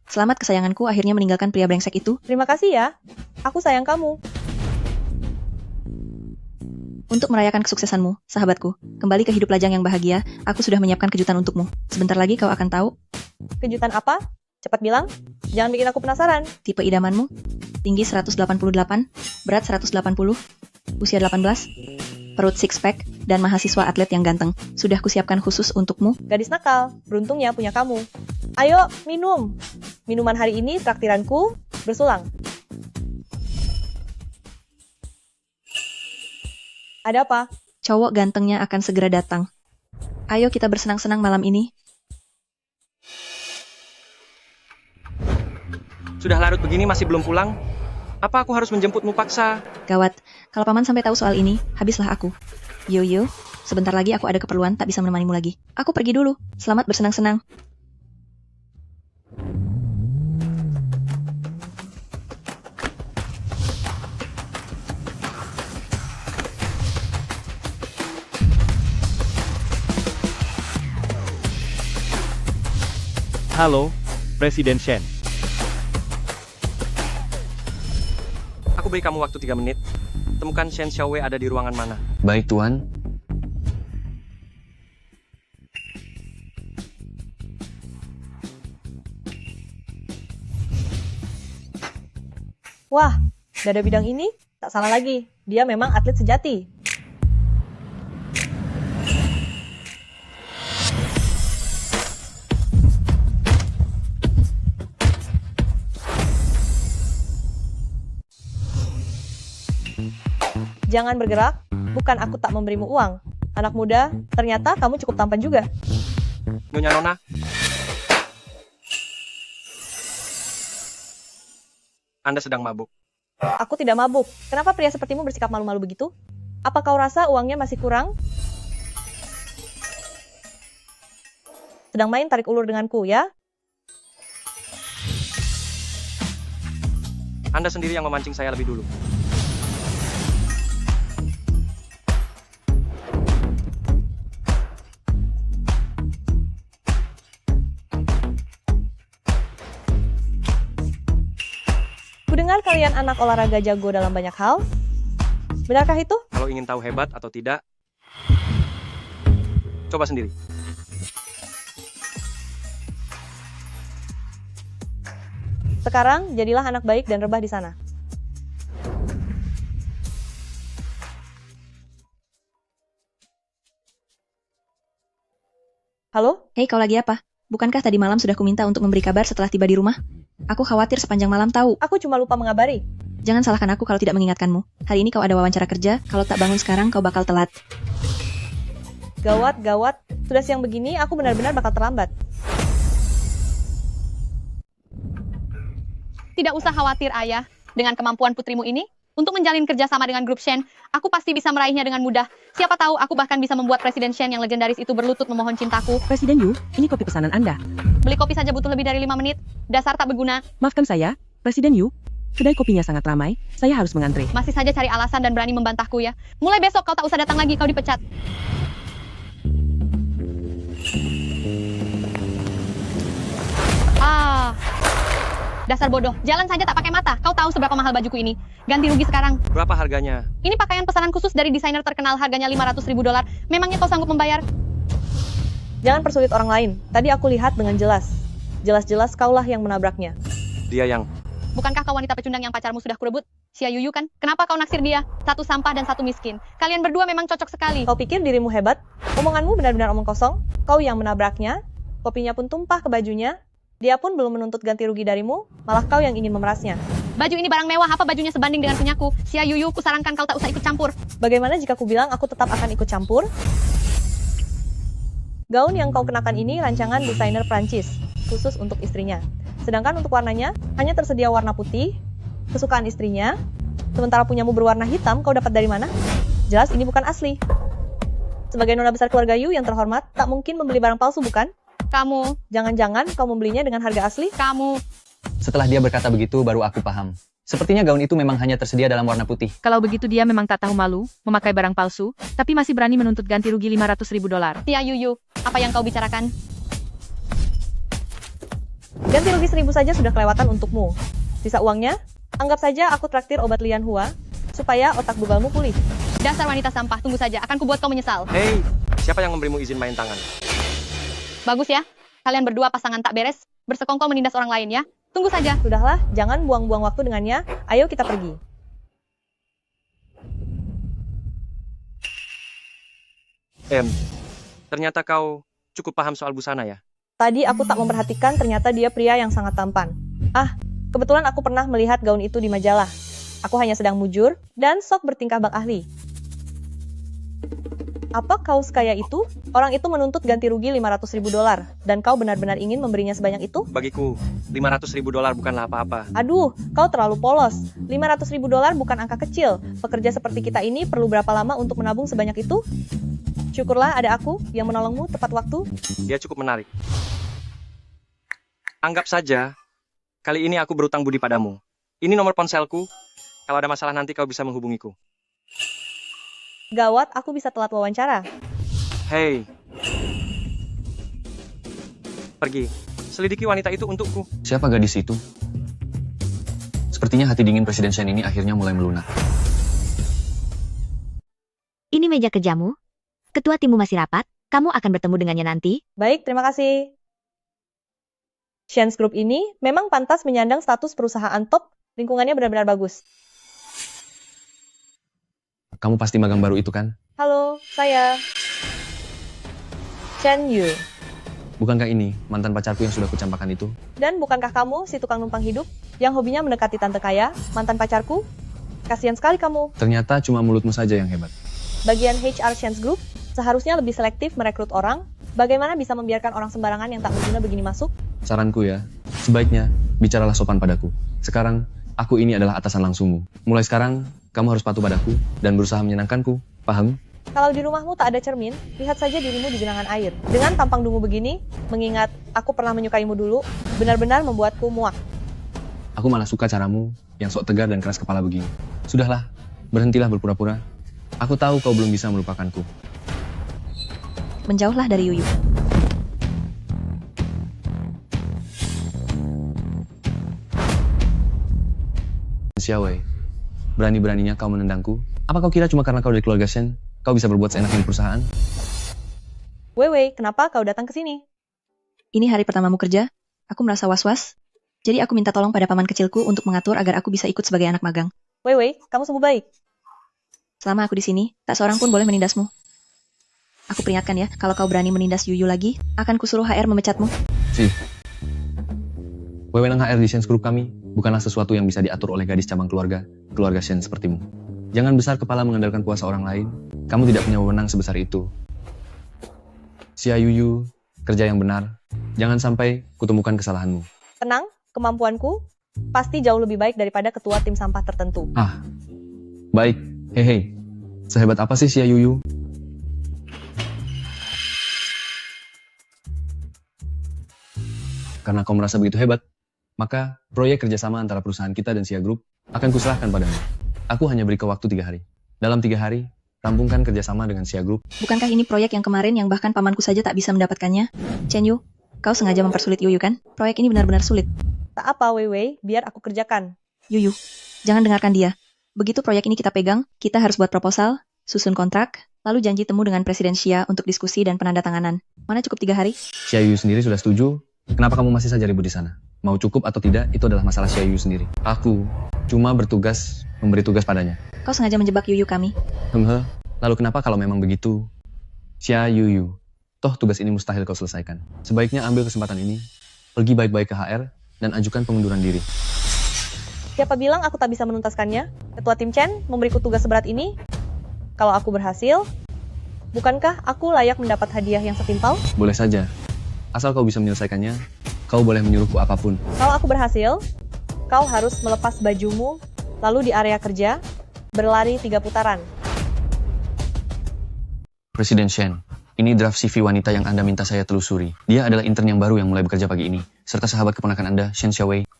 Selamat kesayanganku akhirnya meninggalkan pria brengsek itu. Terima kasih ya. Aku sayang kamu. Untuk merayakan kesuksesanmu, sahabatku, kembali ke hidup lajang yang bahagia, aku sudah menyiapkan kejutan untukmu. Sebentar lagi kau akan tahu. Kejutan apa? Cepat bilang. Jangan bikin aku penasaran. Tipe idamanmu, tinggi 188, berat 180, usia 18, perut six pack, dan mahasiswa atlet yang ganteng. Sudah kusiapkan khusus untukmu. Gadis nakal, beruntungnya punya kamu. Ayo, minum. Minuman hari ini traktiranku bersulang. Ada apa? Cowok gantengnya akan segera datang. Ayo kita bersenang-senang malam ini. Sudah larut begini masih belum pulang? Apa aku harus menjemputmu paksa? Gawat, kalau paman sampai tahu soal ini, habislah aku. Yo, sebentar lagi aku ada keperluan, tak bisa menemanimu lagi. Aku pergi dulu. Selamat bersenang-senang. Halo, Presiden Shen. Aku beri kamu waktu 3 menit. Temukan Shen Xiaowei ada di ruangan mana. Baik, Tuan. Wah, dada bidang ini tak salah lagi. Dia memang atlet sejati. Jangan bergerak, bukan aku tak memberimu uang. Anak muda, ternyata kamu cukup tampan juga. Nyonya Nona, Anda sedang mabuk. Aku tidak mabuk. Kenapa pria sepertimu bersikap malu-malu begitu? Apa kau rasa uangnya masih kurang? Sedang main tarik ulur denganku, ya? Anda sendiri yang memancing saya lebih dulu. Kudengar kalian anak olahraga jago dalam banyak hal. Benarkah itu? Kalau ingin tahu hebat atau tidak, coba sendiri. Sekarang, jadilah anak baik dan rebah di sana. Halo? Hei, kau lagi apa? Bukankah tadi malam sudah kuminta untuk memberi kabar setelah tiba di rumah? Aku khawatir sepanjang malam tahu. Aku cuma lupa mengabari. Jangan salahkan aku kalau tidak mengingatkanmu. Hari ini kau ada wawancara kerja, kalau tak bangun sekarang kau bakal telat. Gawat, gawat. Sudah siang begini, aku benar-benar bakal terlambat. Tidak usah khawatir, Ayah. Dengan kemampuan putrimu ini, untuk menjalin kerjasama dengan grup Shen, aku pasti bisa meraihnya dengan mudah. Siapa tahu aku bahkan bisa membuat Presiden Shen yang legendaris itu berlutut memohon cintaku. Presiden Yu, ini kopi pesanan Anda. Beli kopi saja butuh lebih dari 5 menit. Dasar tak berguna. Maafkan saya, Presiden Yu. Kedai kopinya sangat ramai, saya harus mengantre. Masih saja cari alasan dan berani membantahku ya. Mulai besok kau tak usah datang lagi, kau dipecat. Dasar bodoh. Jalan saja tak pakai mata. Kau tahu seberapa mahal bajuku ini. Ganti rugi sekarang. Berapa harganya? Ini pakaian pesanan khusus dari desainer terkenal, harganya $500.000. Memangnya kau sanggup membayar? Jangan persulit orang lain. Tadi aku lihat dengan jelas. Jelas-jelas kaulah yang menabraknya. Dia yang... Bukankah kau wanita pecundang yang pacarmu sudah kurebut? Xia Yuyu kan? Kenapa kau naksir dia? Satu sampah dan satu miskin. Kalian berdua memang cocok sekali. Kau pikir dirimu hebat? Omonganmu benar-benar omong kosong. Kau yang menabraknya. Kopinya pun tumpah ke bajunya. Dia pun belum menuntut ganti rugi darimu, malah kau yang ingin memerasnya. Baju ini barang mewah, apa bajunya sebanding dengan punyaku? Xia Yuyu, kusarankan kau tak usah ikut campur. Bagaimana jika ku bilang aku tetap akan ikut campur? Gaun yang kau kenakan ini rancangan desainer Prancis, khusus untuk istrinya. Sedangkan untuk warnanya, hanya tersedia warna putih, kesukaan istrinya. Sementara punyamu berwarna hitam, kau dapat dari mana? Jelas ini bukan asli. Sebagai nona besar keluarga Yu yang terhormat, tak mungkin membeli barang palsu, bukan? Kamu, Jangan-jangan kau membelinya dengan harga asli? kamu. Setelah dia berkata begitu, baru aku paham. Sepertinya gaun itu memang hanya tersedia dalam warna putih. Kalau begitu dia memang tak tahu malu, memakai barang palsu, tapi masih berani menuntut ganti rugi $500.000. Xia Yuyu, apa yang kau bicarakan? Ganti rugi 1.000 saja sudah kelewatan untukmu. Sisa uangnya, anggap saja aku traktir obat Lian Hua, supaya otak bebalmu pulih. Dasar wanita sampah, tunggu saja, akan kubuat kau menyesal. Hei, siapa yang memberimu izin main tangan? Bagus ya, kalian berdua pasangan tak beres, bersekongkol menindas orang lain ya. Tunggu saja. Sudahlah, jangan buang-buang waktu dengannya, ayo kita pergi. Ternyata kau cukup paham soal busana ya? Tadi aku tak memperhatikan ternyata dia pria yang sangat tampan. Ah, kebetulan aku pernah melihat gaun itu di majalah. Aku hanya sedang mujur, dan sok bertingkah bak ahli. Apa kau sekaya itu? Orang itu menuntut ganti rugi $500.000, dan kau benar-benar ingin memberinya sebanyak itu? Bagiku, $500.000 bukanlah apa-apa. Aduh, kau terlalu polos. $500.000 bukan angka kecil. Pekerja seperti kita ini perlu berapa lama untuk menabung sebanyak itu? Syukurlah ada aku yang menolongmu tepat waktu. Dia cukup menarik. Anggap saja, kali ini aku berutang budi padamu. Ini nomor ponselku. Kalau ada masalah nanti kau bisa menghubungiku. Gawat, aku bisa telat wawancara. Hei. Pergi. Selidiki wanita itu untukku. Siapa gadis itu? Sepertinya hati dingin Presiden Shen ini akhirnya mulai melunak. Ini meja kerjamu. Ketua timmu masih rapat, kamu akan bertemu dengannya nanti. Baik, terima kasih. Shen's Group ini memang pantas menyandang status perusahaan top, lingkungannya benar-benar bagus. Kamu pasti magang baru itu kan? Halo, saya Chen Yu. Bukankah ini mantan pacarku yang sudah kucampakan itu? Dan bukankah kamu si tukang numpang hidup yang hobinya mendekati tante kaya, mantan pacarku? Kasihan sekali kamu. Ternyata cuma mulutmu saja yang hebat. Bagian HR Shen's Group seharusnya lebih selektif merekrut orang. Bagaimana bisa membiarkan orang sembarangan yang tak berguna begini masuk? Saranku ya, sebaiknya bicaralah sopan padaku. Sekarang, aku ini adalah atasan langsungmu. Mulai sekarang, kamu harus patuh padaku dan berusaha menyenangkanku. Paham? Kalau di rumahmu tak ada cermin, lihat saja dirimu di genangan air. Dengan tampang dungu begini, mengingat aku pernah menyukaimu dulu, benar-benar membuatku muak. Aku malah suka caramu yang sok tegar dan keras kepala begini. Sudahlah, berhentilah berpura-pura. Aku tahu kau belum bisa melupakanku. Menjauhlah dari Yuyu. Xiaowei, berani-beraninya kau menendangku? Apa kau kira cuma karena kau dari keluarga Shen, kau bisa berbuat seenaknya di perusahaan? Wei, kenapa kau datang ke sini? Ini hari pertamamu kerja, aku merasa was-was. Jadi aku minta tolong pada paman kecilku untuk mengatur agar aku bisa ikut sebagai anak magang. Wei, kamu sembuh baik. Selama aku di sini, tak seorang pun boleh menindasmu. Aku peringatkan ya, kalau kau berani menindas Yuyu lagi, akan kusuruh HR memecatmu. Wewenang HR di Shen's Group kami bukanlah sesuatu yang bisa diatur oleh gadis cabang keluarga Shen sepertimu. Jangan besar kepala mengandalkan kuasa orang lain. Kamu tidak punya wewenang sebesar itu. Xia Yuyu, kerja yang benar. Jangan sampai kutemukan kesalahanmu. Tenang, kemampuanku pasti jauh lebih baik daripada ketua tim sampah tertentu. Baik. Hehe. Sehebat apa sih Xia Yuyu? Karena kau merasa begitu hebat, maka proyek kerjasama antara perusahaan kita dan Xia Group akan kuserahkan padamu. Aku hanya beri kau waktu 3 hari. Dalam 3 hari, rampungkan kerjasama dengan Xia Group. Bukankah ini proyek yang kemarin yang bahkan pamanku saja tak bisa mendapatkannya? Chen Yu, kau sengaja mempersulit Yuyu kan? Proyek ini benar-benar sulit. Tak apa, Wei, biar aku kerjakan. Yuyu, jangan dengarkan dia. Begitu proyek ini kita pegang, kita harus buat proposal, susun kontrak, lalu janji temu dengan Presiden Xia untuk diskusi dan penandatanganan. Mana cukup 3 hari? Xia Yuyu sendiri sudah setuju. Kenapa kamu masih saja ribut di sana? Mau cukup atau tidak, itu adalah masalah Xia Yuyu sendiri. Aku cuma bertugas memberi tugas padanya. Kau sengaja menjebak Yuyu kami. Lalu kenapa kalau memang begitu? Xia Yuyu, toh tugas ini mustahil kau selesaikan. Sebaiknya ambil kesempatan ini, pergi baik-baik ke HR, dan ajukan pengunduran diri. Siapa bilang aku tak bisa menuntaskannya? Ketua tim Chen memberiku tugas seberat ini. Kalau aku berhasil, bukankah aku layak mendapat hadiah yang setimpal? Boleh saja. Asal kau bisa menyelesaikannya, kau boleh menyuruhku apapun. Kalau aku berhasil, kau harus melepas bajumu, lalu di area kerja, berlari 3 putaran. Presiden Shen, ini draft CV wanita yang Anda minta saya telusuri. Dia adalah intern yang baru yang mulai bekerja pagi ini, serta sahabat keponakan Anda, Shen Xiaowei.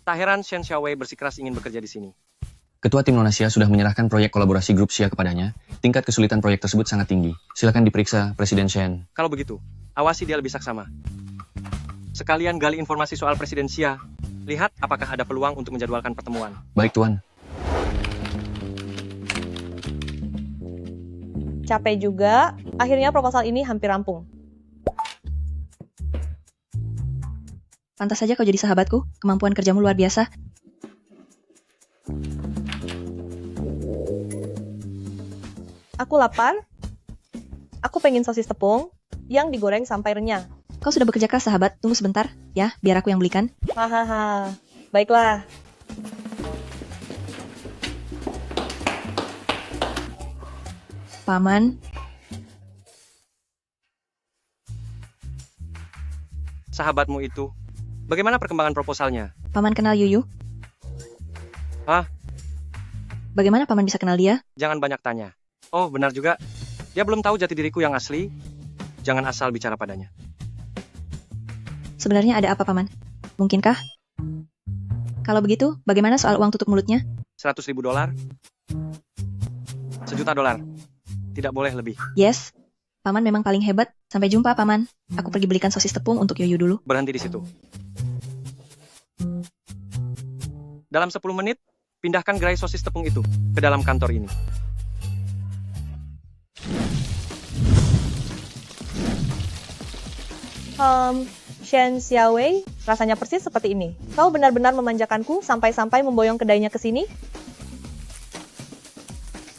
Tak heran Shen Xiaowei bersikeras ingin bekerja di sini. Ketua tim Nona Xia sudah menyerahkan proyek kolaborasi grup Xia kepadanya. Tingkat kesulitan proyek tersebut sangat tinggi. Silakan diperiksa, Presiden Shen. Kalau begitu, awasi dia lebih saksama. Sekalian gali informasi soal Presiden Xia. Lihat apakah ada peluang untuk menjadwalkan pertemuan. Baik, Tuan. Capek juga, akhirnya proposal ini hampir rampung. Pantas saja kau jadi sahabatku, kemampuan kerjamu luar biasa. Aku lapar. Aku pengen sosis tepung yang digoreng sampai renyah. Kau sudah bekerja keras, sahabat. Tunggu sebentar, ya, biar aku yang belikan. Hahaha, baiklah. Paman, Sahabatmu itu, bagaimana perkembangan proposalnya? Paman kenal Yuyu? Hah? Bagaimana Paman bisa kenal dia? Jangan banyak tanya. Oh, benar juga. Dia belum tahu jati diriku yang asli. Jangan asal bicara padanya. Sebenarnya ada apa, Paman? Mungkinkah? Kalau begitu, bagaimana soal uang tutup mulutnya? $100.000? $1.000.000. Tidak boleh lebih. Yes, Paman memang paling hebat. Sampai jumpa, Paman. Aku pergi belikan sosis tepung untuk Yuyu dulu. Berhenti di situ. Dalam 10 menit, pindahkan gerai sosis tepung itu ke dalam kantor ini. Shen Xiaowei, rasanya persis seperti ini. Kau benar-benar memanjakanku sampai-sampai memboyong kedainya ke sini?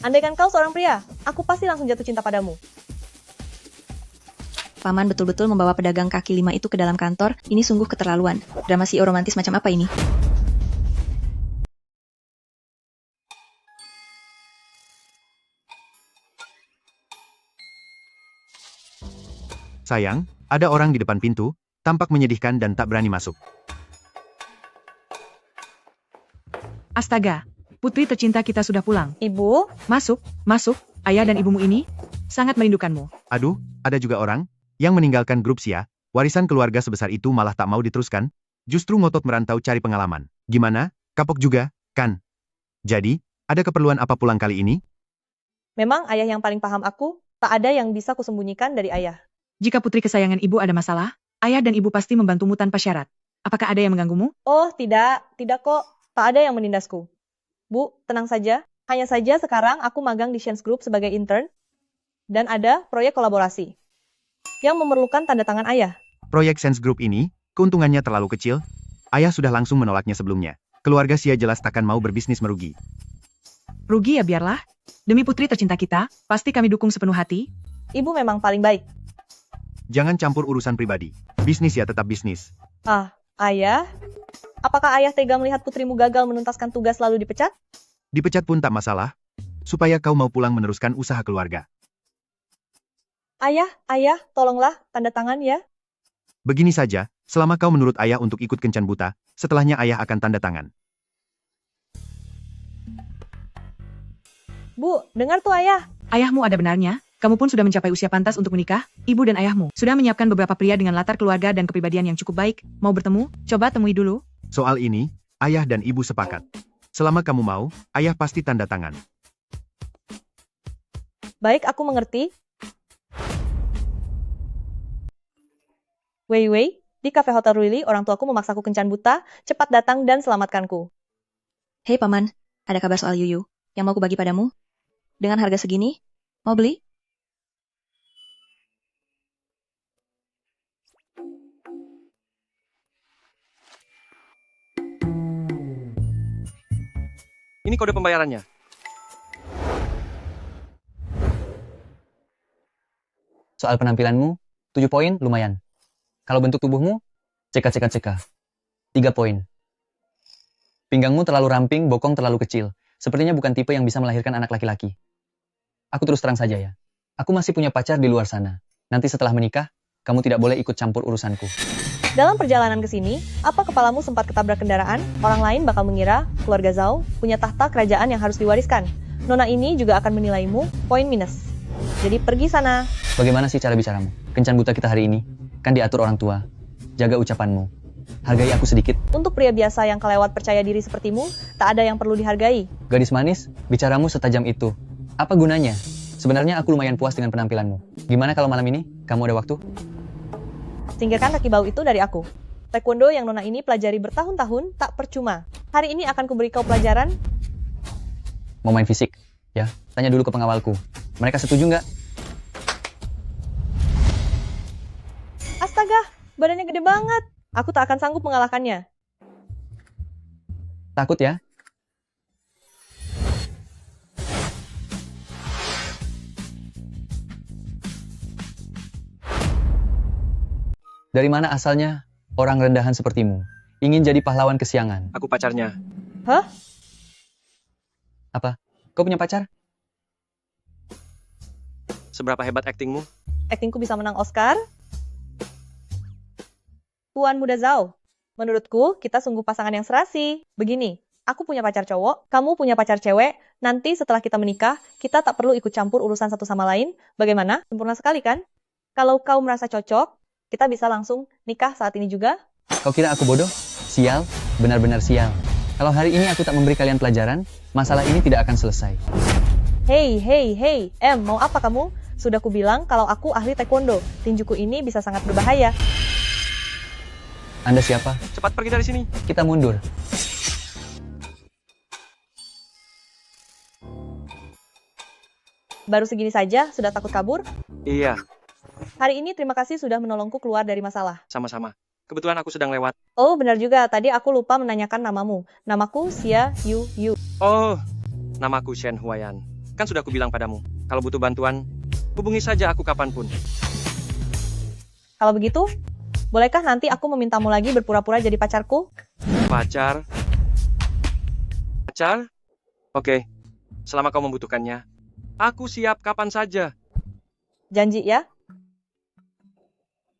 Andaikan kau seorang pria, aku pasti langsung jatuh cinta padamu. Paman betul-betul membawa pedagang kaki lima itu ke dalam kantor. Ini sungguh keterlaluan. Drama CEO romantis macam apa ini? Sayang, ada orang di depan pintu, tampak menyedihkan dan tak berani masuk. Astaga, putri tercinta kita sudah pulang. Ibu, Masuk, masuk, ayah dan ibumu ini sangat merindukanmu. Aduh, ada juga orang yang meninggalkan grup Xia, warisan keluarga sebesar itu malah tak mau diteruskan, justru ngotot merantau cari pengalaman. Gimana? Kapok juga, kan? Jadi, ada keperluan apa pulang kali ini? memang ayah yang paling paham aku, tak ada yang bisa kusembunyikan dari ayah. Jika putri kesayangan ibu ada masalah, ayah dan ibu pasti membantumu tanpa syarat. Apakah ada yang mengganggumu? Oh, tidak kok, tak ada yang menindasku. Bu, tenang saja. Hanya saja sekarang aku magang di Shen's Group sebagai intern, dan ada proyek kolaborasi yang memerlukan tanda tangan ayah. Proyek Sense Group ini, keuntungannya terlalu kecil. Ayah sudah langsung menolaknya sebelumnya. Keluarga Xia jelas takkan mau berbisnis merugi. Rugi ya biarlah. Demi putri tercinta kita, pasti kami dukung sepenuh hati. Ibu memang paling baik. Jangan campur urusan pribadi. Bisnis ya tetap bisnis. Ah, ayah? Apakah ayah tega melihat putrimu gagal menuntaskan tugas lalu dipecat? Dipecat pun tak masalah, supaya kau mau pulang meneruskan usaha keluarga. Ayah, tolonglah, tanda tangan ya. Begini saja, selama kau menurut ayah untuk ikut kencan buta, setelahnya ayah akan tanda tangan. Bu, dengar tuh ayah. Ayahmu ada benarnya, kamu pun sudah mencapai usia pantas untuk menikah. Ibu dan ayahmu sudah menyiapkan beberapa pria dengan latar keluarga dan kepribadian yang cukup baik. Mau bertemu? Coba temui dulu. Soal ini, ayah dan ibu sepakat. Selama kamu mau, ayah pasti tanda tangan. Baik, aku mengerti. Wei, di kafe Hotel Ruili, orang tuaku memaksaku kencan buta, cepat datang dan selamatkanku. Hei Paman, ada kabar soal Yuyu yang mau kubagi padamu? Dengan harga segini, mau beli? Ini kode pembayarannya. Soal penampilanmu, 7 poin lumayan. Kalau bentuk tubuhmu, ceka. 3 poin. Pinggangmu terlalu ramping, bokong terlalu kecil. Sepertinya bukan tipe yang bisa melahirkan anak laki-laki. Aku terus terang saja ya. Aku masih punya pacar di luar sana. Nanti setelah menikah, kamu tidak boleh ikut campur urusanku. Dalam perjalanan ke sini, apa kepalamu sempat ketabrak kendaraan? Orang lain bakal mengira keluarga Zhao punya tahta kerajaan yang harus diwariskan. Nona ini juga akan menilaimu poin minus. Jadi pergi sana. Bagaimana sih cara bicaramu? Kencan buta kita hari ini, kan diatur orang tua. Jaga ucapanmu. Hargai aku sedikit. Untuk pria biasa yang kelewat percaya diri sepertimu, tak ada yang perlu dihargai. Gadis manis, bicaramu setajam itu. Apa gunanya? Sebenarnya aku lumayan puas dengan penampilanmu. Gimana kalau malam ini, kamu ada waktu? Singkirkan kaki bau itu dari aku. Taekwondo yang Nona ini pelajari bertahun-tahun tak percuma. Hari ini akan kuberi kau pelajaran. Mau main fisik? Ya, tanya dulu ke pengawalku. Mereka setuju nggak? Astaga, badannya gede banget. Aku tak akan sanggup mengalahkannya. Takut ya? Dari mana asalnya orang rendahan sepertimu ingin jadi pahlawan kesiangan? Aku pacarnya. Hah? Apa? Kau punya pacar? Seberapa hebat aktingmu? Aktingku bisa menang Oscar? Tuan Muda Zhao, menurutku kita sungguh pasangan yang serasi. Begini, aku punya pacar cowok, kamu punya pacar cewek, nanti setelah kita menikah, kita tak perlu ikut campur urusan satu sama lain. Bagaimana? Sempurna sekali kan? Kalau kau merasa cocok, kita bisa langsung nikah saat ini juga. Kau kira aku bodoh? Sial, benar-benar sial. Kalau hari ini aku tak memberi kalian pelajaran, masalah ini tidak akan selesai. Hei, mau apa kamu? Sudah kubilang kalau aku ahli taekwondo. Tinjuku ini bisa sangat berbahaya. Anda siapa? Cepat pergi dari sini. Kita mundur. Baru segini saja, sudah takut kabur? Iya, Hari ini terima kasih sudah menolongku keluar dari masalah. sama-sama. Kebetulan aku sedang lewat. Oh, benar juga. Tadi aku lupa menanyakan namamu. Namaku Xia Yu Yu. Oh, namaku Shen Huayan. Kan sudah aku bilang padamu, kalau butuh bantuan, hubungi saja aku kapanpun. Kalau begitu, bolehkah nanti aku memintamu lagi berpura-pura jadi pacarku? Pacar? Pacar? Oke, selama kau membutuhkannya, aku siap kapan saja. Janji ya?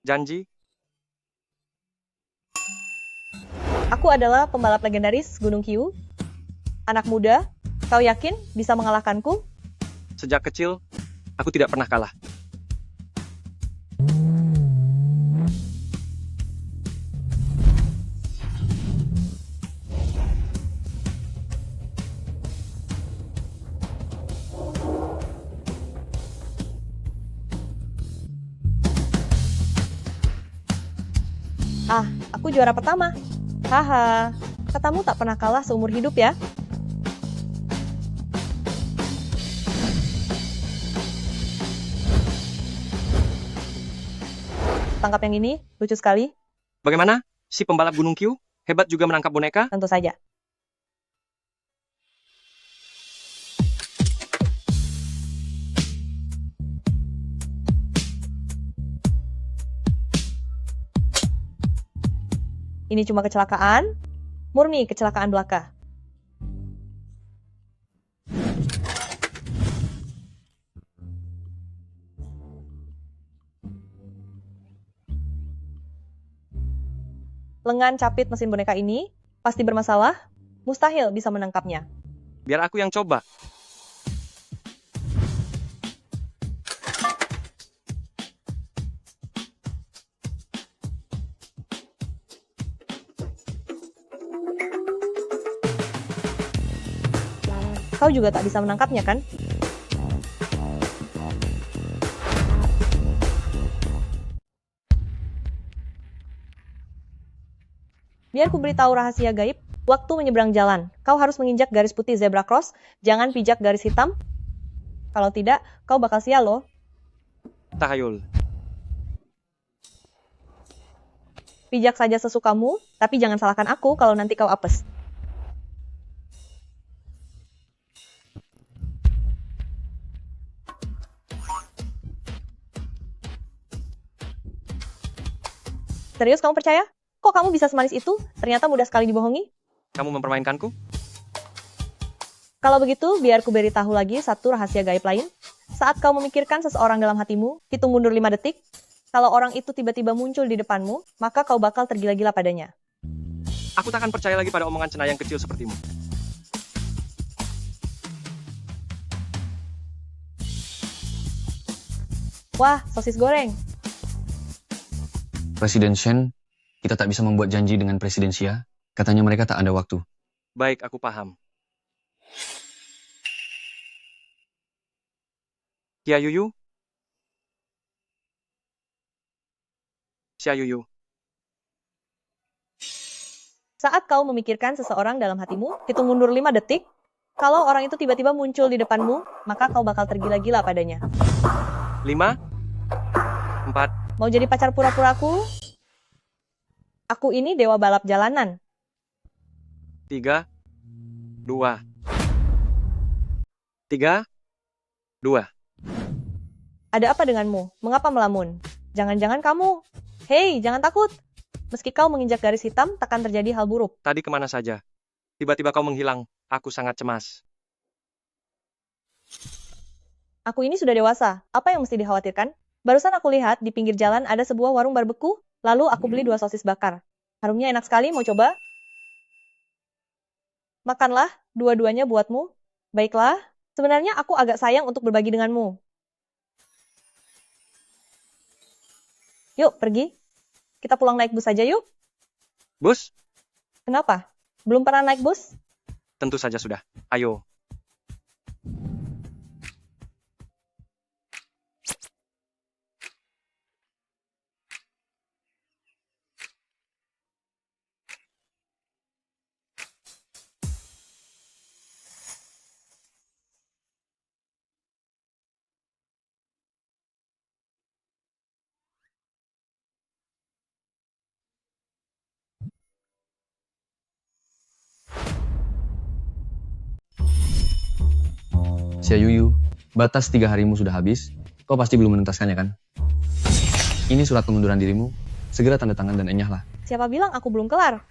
Janji? Aku adalah pembalap legendaris Gunung Kiu. Anak muda, kau yakin bisa mengalahkanku? Sejak kecil, aku tidak pernah kalah. Ah, aku juara pertama. Haha, katamu tak pernah kalah seumur hidup ya? Tangkap yang ini, lucu sekali. Bagaimana? Si pembalap Gunung Kiu? Hebat juga menangkap boneka? Tentu saja. Ini cuma kecelakaan, murni kecelakaan belaka. Lengan capit mesin boneka ini pasti bermasalah, mustahil bisa menangkapnya. Biar aku yang coba. Kau juga tak bisa menangkapnya kan? Biar ku beritahu rahasia gaib, waktu menyeberang jalan, kau harus menginjak garis putih zebra cross, jangan pijak garis hitam. Kalau tidak, kau bakal sial loh. Tahayul. Pijak saja sesukamu, tapi jangan salahkan aku kalau nanti kau apes. Serius kamu percaya? Kok kamu bisa semanis itu? Ternyata mudah sekali dibohongi. Kamu mempermainkanku? Kalau begitu, biar ku beritahu lagi satu rahasia gaib lain. Saat kau memikirkan seseorang dalam hatimu, hitung mundur 5 detik. Kalau orang itu tiba-tiba muncul di depanmu, maka kau bakal tergila-gila padanya. Aku tak akan percaya lagi pada omongan cenayang kecil sepertimu. Wah, sosis goreng. Presiden Shen, kita tak bisa membuat janji dengan Presiden Xia. Katanya mereka tak ada waktu. Baik, aku paham. Xia Yuyu? Xia Yuyu. Saat kau memikirkan seseorang dalam hatimu, hitung mundur 5 detik. Kalau orang itu tiba-tiba muncul di depanmu, maka kau bakal tergila-gila padanya. 5, 4, Mau jadi pacar pura-puraku? Aku ini dewa balap jalanan. 3, 2. 3, 2. Ada apa denganmu? Mengapa melamun? Jangan-jangan kamu... Hei, jangan takut. Meski kau menginjak garis hitam, takkan terjadi hal buruk. Tadi kemana saja? Tiba-tiba kau menghilang. Aku sangat cemas. Aku ini sudah dewasa. Apa yang mesti dikhawatirkan? Barusan aku lihat di pinggir jalan ada sebuah warung barbeku, lalu aku beli 2 sosis bakar. Harumnya enak sekali, mau coba? Makanlah, dua-duanya buatmu. Baiklah, sebenarnya aku agak sayang untuk berbagi denganmu. Yuk, pergi. Kita pulang naik bus saja yuk. Bus? Kenapa? Belum pernah naik bus? Tentu saja sudah. Ayo. Xia Yuyu, batas 3 harimu sudah habis. Kau pasti belum menuntaskannya kan? Ini surat pengunduran dirimu. Segera tanda tangan dan enyahlah. Siapa bilang aku belum kelar?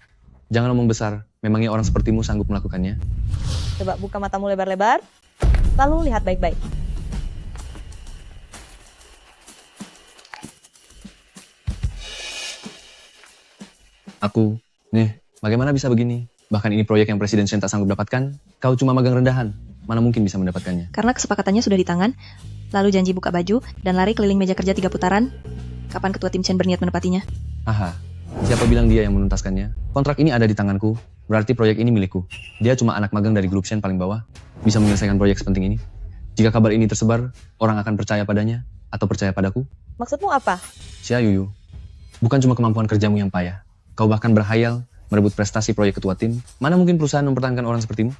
Jangan omong besar. Memangnya orang sepertimu sanggup melakukannya? Coba buka matamu lebar-lebar, lalu lihat baik-baik. Bagaimana bisa begini? Bahkan ini proyek yang Presiden Shen tak sanggup dapatkan. Kau cuma magang rendahan. Mana mungkin bisa mendapatkannya? Karena kesepakatannya sudah di tangan, lalu janji buka baju, dan lari keliling meja kerja 3 putaran. Kapan ketua tim Chen berniat menepatinya? Aha, siapa bilang dia yang menuntaskannya? Kontrak ini ada di tanganku, berarti proyek ini milikku. Dia cuma anak magang dari grup Shen paling bawah, bisa menyelesaikan proyek sepenting ini. Jika kabar ini tersebar, orang akan percaya padanya, atau percaya padaku? Maksudmu apa? Xia Yuyu, bukan cuma kemampuan kerjamu yang payah. Kau bahkan berhayal merebut prestasi proyek ketua tim. Mana mungkin perusahaan mempertahankan orang sepertimu?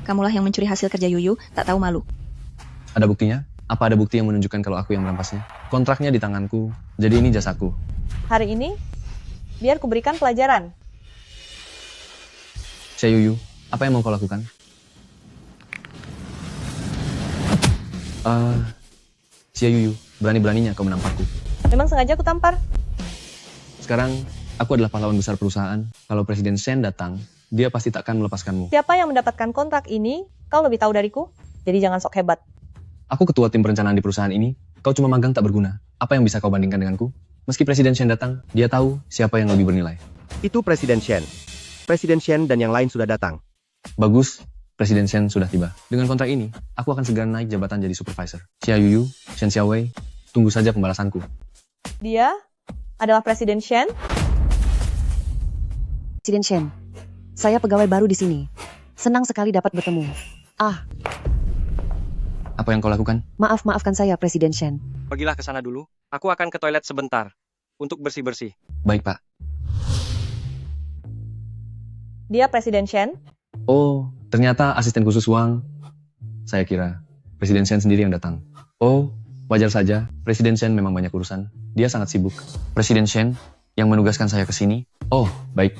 Kamulah yang mencuri hasil kerja Yuyu, tak tahu malu. Ada buktinya? Apa ada bukti yang menunjukkan kalau aku yang merampasnya? Kontraknya di tanganku, jadi ini jasaku. Hari ini, biar kuberikan pelajaran. Xia Yuyu, apa yang mau kau lakukan? Xia Yuyu, berani-beraninya kau menampakku. Memang sengaja aku tampar. Sekarang, aku adalah pahlawan besar perusahaan. Kalau Presiden Shen datang, dia pasti takkan melepaskanmu. Siapa yang mendapatkan kontrak ini, kau lebih tahu dariku. Jadi jangan sok hebat. Aku ketua tim perencanaan di perusahaan ini, kau cuma magang tak berguna. Apa yang bisa kau bandingkan denganku? Meski Presiden Shen datang, dia tahu siapa yang lebih bernilai. Itu Presiden Shen. Presiden Shen dan yang lain sudah datang. Bagus, Presiden Shen sudah tiba. Dengan kontrak ini, aku akan segera naik jabatan jadi supervisor. Xia Yuyu, Shen Xiaowei, tunggu saja pembalasanku. Dia adalah Presiden Shen. Presiden Shen, saya pegawai baru di sini. Senang sekali dapat bertemu. Apa yang kau lakukan? Maafkan saya, Presiden Shen. Pergilah ke sana dulu. Aku akan ke toilet sebentar. Untuk bersih-bersih. Baik, Pak. Dia Presiden Shen. Oh, ternyata asisten khusus Wang. Saya kira Presiden Shen sendiri yang datang. Oh, wajar saja. Presiden Shen memang banyak urusan. Dia sangat sibuk. Presiden Shen yang menugaskan saya ke sini. Oh, baik.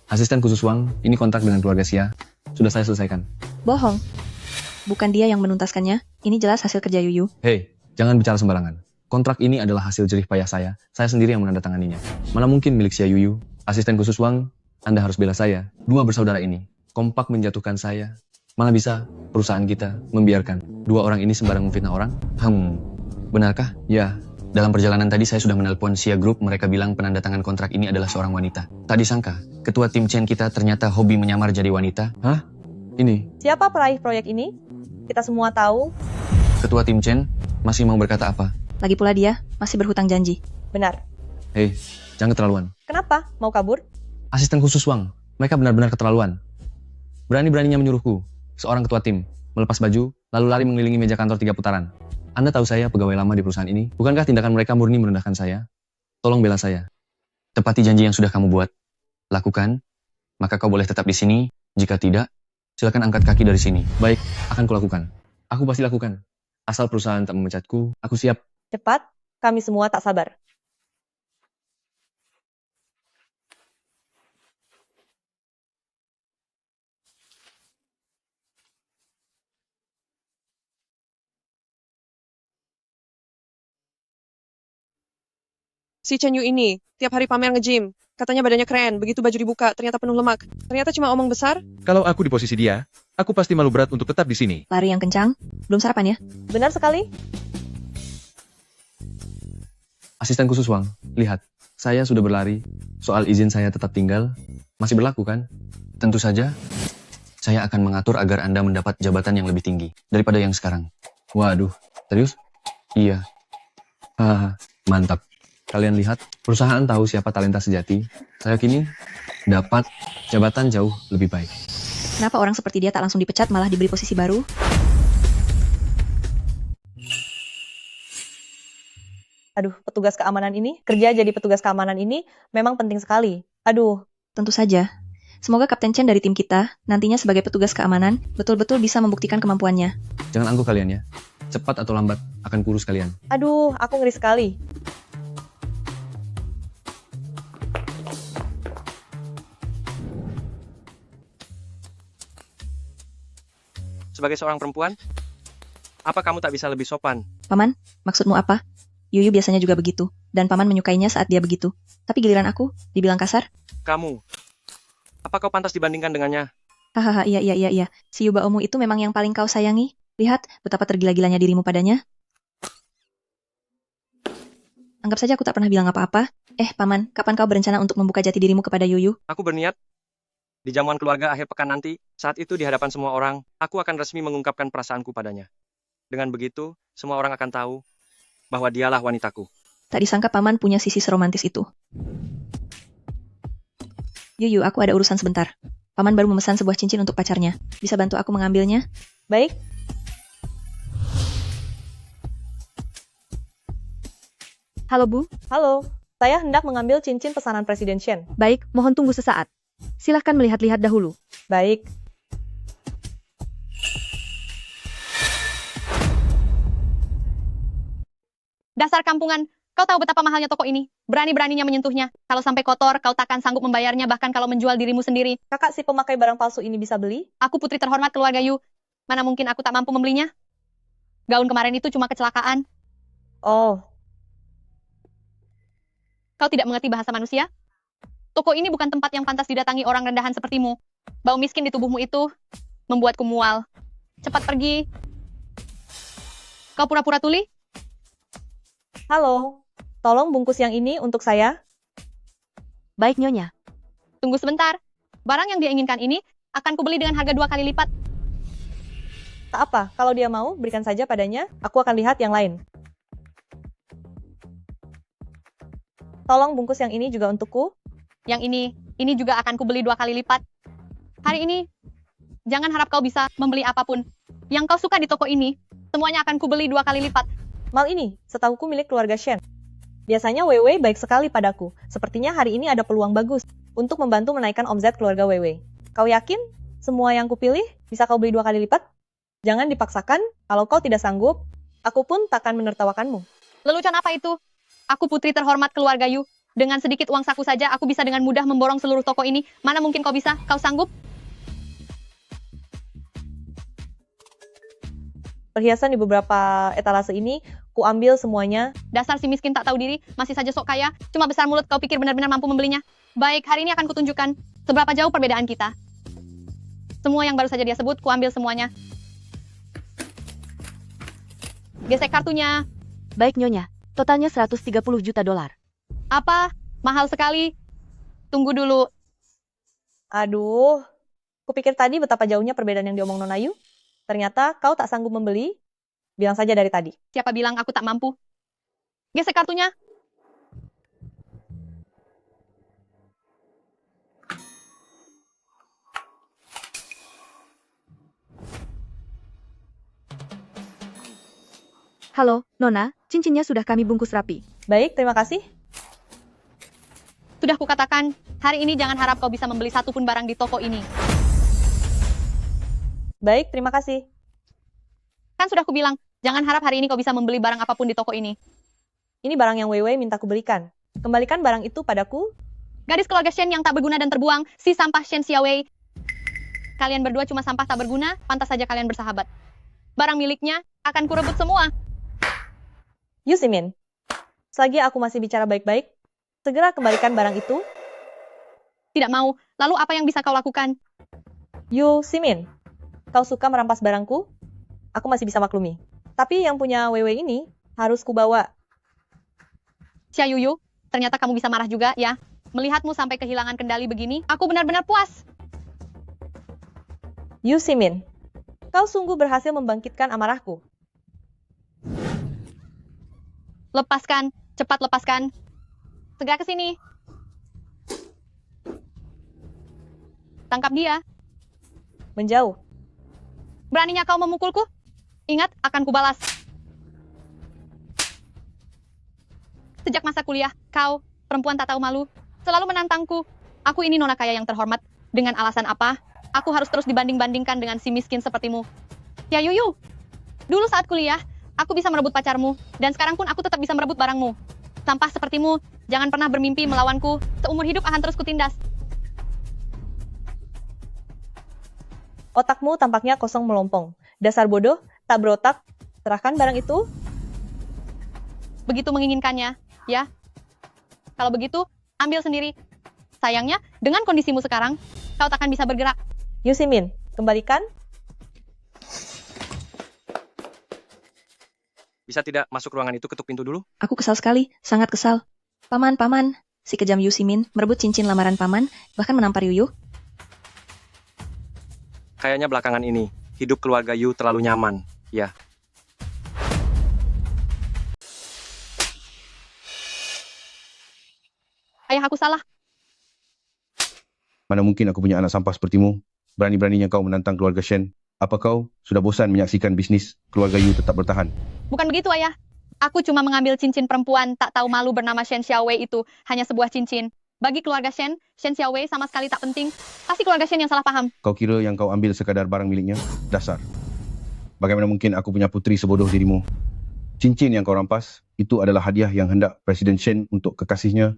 Asisten khusus Wang, ini kontrak dengan keluarga Xia. Sudah saya selesaikan. Bohong. Bukan dia yang menuntaskannya, ini jelas hasil kerja Yuyu. Hei, jangan bicara sembarangan. Kontrak ini adalah hasil jerih payah saya. Saya sendiri yang menandatanganinya. Mana mungkin milik Xia Yuyu. Asisten khusus Wang, Anda harus bela saya. 2 bersaudara ini, kompak menjatuhkan saya. Mana bisa perusahaan kita membiarkan 2 orang ini sembarang memfitnah orang? Benarkah? Ya. Dalam perjalanan tadi saya sudah menelpon Xia Group, mereka bilang penandatangan kontrak ini adalah seorang wanita. Tak disangka, ketua tim Chen kita ternyata hobi menyamar jadi wanita. Hah? Ini? Siapa peraih proyek ini? Kita semua tahu. Ketua tim Chen masih mau berkata apa? Lagi pula dia masih berhutang janji. Benar. Hei, jangan keterlaluan. Kenapa? Mau kabur? Asisten khusus Wang, mereka benar-benar keterlaluan. Berani-beraninya menyuruhku, seorang ketua tim, melepas baju, lalu lari mengelilingi meja kantor 3 putaran. Anda tahu saya pegawai lama di perusahaan ini. Bukankah tindakan mereka murni merendahkan saya? Tolong bela saya. Tepati janji yang sudah kamu buat. Lakukan, maka kau boleh tetap di sini. Jika tidak, silakan angkat kaki dari sini. Baik, akan kulakukan. Aku pasti lakukan. Asal perusahaan tak memecatku, aku siap. Cepat, kami semua tak sabar. Si Chen Yu ini, tiap hari pamer nge-gym. Katanya badannya keren, begitu baju dibuka, ternyata penuh lemak. Ternyata cuma omong besar. Kalau aku di posisi dia, aku pasti malu berat untuk tetap di sini. Lari yang kencang. Belum sarapan ya? Benar sekali? Asisten khusus Wang, lihat. Saya sudah berlari. Soal izin saya tetap tinggal, masih berlaku kan? Tentu saja, saya akan mengatur agar Anda mendapat jabatan yang lebih tinggi daripada yang sekarang. Waduh, serius? Iya. Haha, mantap. Kalian lihat, perusahaan tahu siapa talenta sejati. Saya kini dapat jabatan jauh lebih baik. Kenapa orang seperti dia tak langsung dipecat malah diberi posisi baru? Aduh, petugas keamanan ini, kerja jadi petugas keamanan ini memang penting sekali. Aduh, Tentu saja. Semoga Kapten Chen dari tim kita, nantinya sebagai petugas keamanan, betul-betul bisa membuktikan kemampuannya. Jangan angkuh kalian ya. Cepat atau lambat, akan kurus kalian. aduh, aku ngeri sekali. Sebagai seorang perempuan, apa kamu tak bisa lebih sopan? Paman, maksudmu apa? Yuyu biasanya juga begitu, dan Paman menyukainya saat dia begitu. Tapi giliran aku, dibilang kasar? Kamu, apa kau pantas dibandingkan dengannya? Hahaha, iya. Si Yuba Omu itu memang yang paling kau sayangi. Lihat, betapa tergila-gilanya dirimu padanya. Anggap saja aku tak pernah bilang apa-apa. Paman, kapan kau berencana untuk membuka jati dirimu kepada Yuyu? Aku berniat, di jamuan keluarga akhir pekan nanti, saat itu di hadapan semua orang, aku akan resmi mengungkapkan perasaanku padanya. Dengan begitu, semua orang akan tahu bahwa dialah wanitaku. Tak disangka Paman punya sisi seromantis itu. Yuyu, aku ada urusan sebentar. Paman baru memesan sebuah cincin untuk pacarnya. Bisa bantu aku mengambilnya? Baik, Halo Bu, halo. Saya hendak mengambil cincin pesanan Presiden Shen. baik, mohon tunggu sesaat. Silahkan melihat-lihat dahulu. Baik, Dasar kampungan, kau tahu betapa mahalnya toko ini. Berani-beraninya menyentuhnya. Kalau sampai kotor, kau takkan sanggup membayarnya bahkan kalau menjual dirimu sendiri. kakak si pemakai barang palsu ini bisa beli? Aku putri terhormat keluarga Yu. Mana mungkin aku tak mampu membelinya? Gaun kemarin itu cuma kecelakaan. Oh, Kau tidak mengerti bahasa manusia? Toko ini bukan tempat yang pantas didatangi orang rendahan sepertimu. Bau miskin di tubuhmu itu membuatku mual. Cepat pergi. Kau pura-pura tuli? halo. Tolong bungkus yang ini untuk saya. Baik Nyonya. Tunggu sebentar. Barang yang dia inginkan ini akan kubeli dengan harga 2 kali lipat. Tak apa, kalau dia mau, berikan saja padanya. Aku akan lihat yang lain. Tolong bungkus yang ini juga untukku. Yang ini juga akan kubeli 2 kali lipat. Hari ini, jangan harap kau bisa membeli apapun. Yang kau suka di toko ini, semuanya akan kubeli 2 kali lipat. Mal ini, setahuku milik keluarga Shen. Biasanya Weiwei baik sekali padaku. Sepertinya hari ini ada peluang bagus untuk membantu menaikkan omzet keluarga Weiwei. Kau yakin semua yang kupilih bisa kau beli 2 kali lipat? Jangan dipaksakan, kalau kau tidak sanggup, aku pun takkan menertawakanmu. Lelucon apa itu? Aku putri terhormat keluarga Yu. Dengan sedikit uang saku saja, aku bisa dengan mudah memborong seluruh toko ini. Mana mungkin kau bisa? Kau sanggup? Perhiasan di beberapa etalase ini, ku ambil semuanya. Dasar si miskin tak tahu diri, masih saja sok kaya. Cuma besar mulut kau pikir benar-benar mampu membelinya. Baik, hari ini akan kutunjukkan seberapa jauh perbedaan kita. Semua yang baru saja dia sebut, ku ambil semuanya. Gesek kartunya. Baik Nyonya. Totalnya 130 juta dolar. Apa? Mahal sekali. Tunggu dulu. Aduh, kupikir tadi betapa jauhnya perbedaan yang diomong Nona Yu. Ternyata kau tak sanggup membeli. Bilang saja dari tadi. Siapa bilang aku tak mampu? Gesek kartunya. Halo, Nona. Cincinnya sudah kami bungkus rapi. Baik, terima kasih. Sudah kukatakan, hari ini jangan harap kau bisa membeli satu pun barang di toko ini. Baik, terima kasih. Kan sudah kubilang, jangan harap hari ini kau bisa membeli barang apapun di toko ini. Ini barang yang Weiwei minta ku belikan. Kembalikan barang itu padaku. Gadis keluarga Shen yang tak berguna dan terbuang, si sampah Shen Xiaowei. Kalian berdua cuma sampah tak berguna, pantas saja kalian bersahabat. Barang miliknya akan kurebut semua. Yu Simin, selagi aku masih bicara baik-baik, segera kembalikan barang itu. Tidak mau, lalu apa yang bisa kau lakukan? Yu Simin, kau suka merampas barangku? Aku masih bisa maklumi. Tapi yang punya Weiwei ini harus kubawa. Xia Yuyu, ternyata kamu bisa marah juga ya. Melihatmu sampai kehilangan kendali begini, aku benar-benar puas. Yu Simin, kau sungguh berhasil membangkitkan amarahku. Lepaskan, cepat lepaskan. Segera ke sini. Tangkap dia. Menjauh. Beraninya kau memukulku? Ingat, akan kubalas. Sejak masa kuliah, kau, perempuan tak tahu malu, selalu menantangku. Aku ini nona kaya yang terhormat. Dengan alasan apa? Aku harus terus dibanding-bandingkan dengan si miskin sepertimu. Ya Yuyu, dulu saat kuliah, aku bisa merebut pacarmu, dan sekarang pun aku tetap bisa merebut barangmu. Sampah sepertimu, jangan pernah bermimpi melawanku, seumur hidup akan terus kutindas. Otakmu tampaknya kosong melompong. Dasar bodoh, tak berotak. Serahkan barang itu. Begitu menginginkannya, ya. Kalau begitu, ambil sendiri. Sayangnya, dengan kondisimu sekarang, kau takkan bisa bergerak. Yu Simin, kembalikan. Bisa tidak masuk ruangan itu, ketuk pintu dulu? Aku kesal sekali, sangat kesal. Paman, paman. Si kejam Yu Simin merebut cincin lamaran paman, bahkan menampar Yuyu. Kayaknya belakangan ini, hidup keluarga Yu terlalu nyaman, ya. Ayah aku salah. Mana mungkin aku punya anak sampah sepertimu? Berani-beraninya kau menantang keluarga Shen. Apa kau sudah bosan menyaksikan bisnis keluarga Yu tetap bertahan? Bukan begitu, ayah. Aku cuma mengambil cincin perempuan tak tahu malu bernama Shen Xiaowei itu, hanya sebuah cincin. Bagi keluarga Shen, Shen Xiaowei sama sekali tak penting. Pasti keluarga Shen yang salah paham. Kau kira yang kau ambil sekadar barang miliknya? Dasar. Bagaimana mungkin aku punya putri sebodoh dirimu? Cincin yang kau rampas, itu adalah hadiah yang hendak Presiden Shen untuk kekasihnya.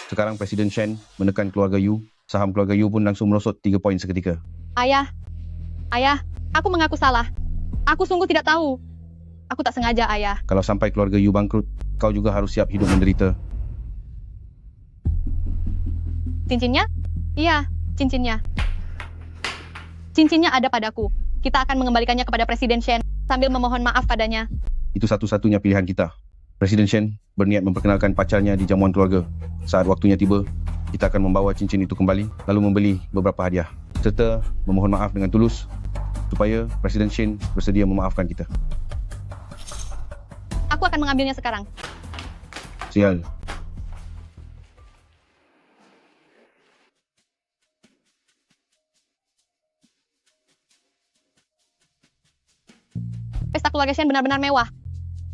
Sekarang Presiden Shen menekan keluarga Yu, saham keluarga Yu pun langsung merosot 3 poin seketika. Ayah, aku mengaku salah. Aku sungguh tidak tahu. Aku tak sengaja, ayah. Kalau sampai keluarga Yu bangkrut, kau juga harus siap hidup menderita. Cincinnya? Iya, cincinnya. Cincinnya ada padaku. Kita akan mengembalikannya kepada Presiden Shen sambil memohon maaf padanya. Itu satu-satunya pilihan kita. Presiden Shen berniat memperkenalkan pacarnya di jamuan keluarga. Saat waktunya tiba, kita akan membawa cincin itu kembali, lalu membeli beberapa hadiah. Serta memohon maaf dengan tulus, supaya Presiden Shen bersedia memaafkan kita. Aku akan mengambilnya sekarang. Sial. Pesta keluarga Shen benar-benar mewah.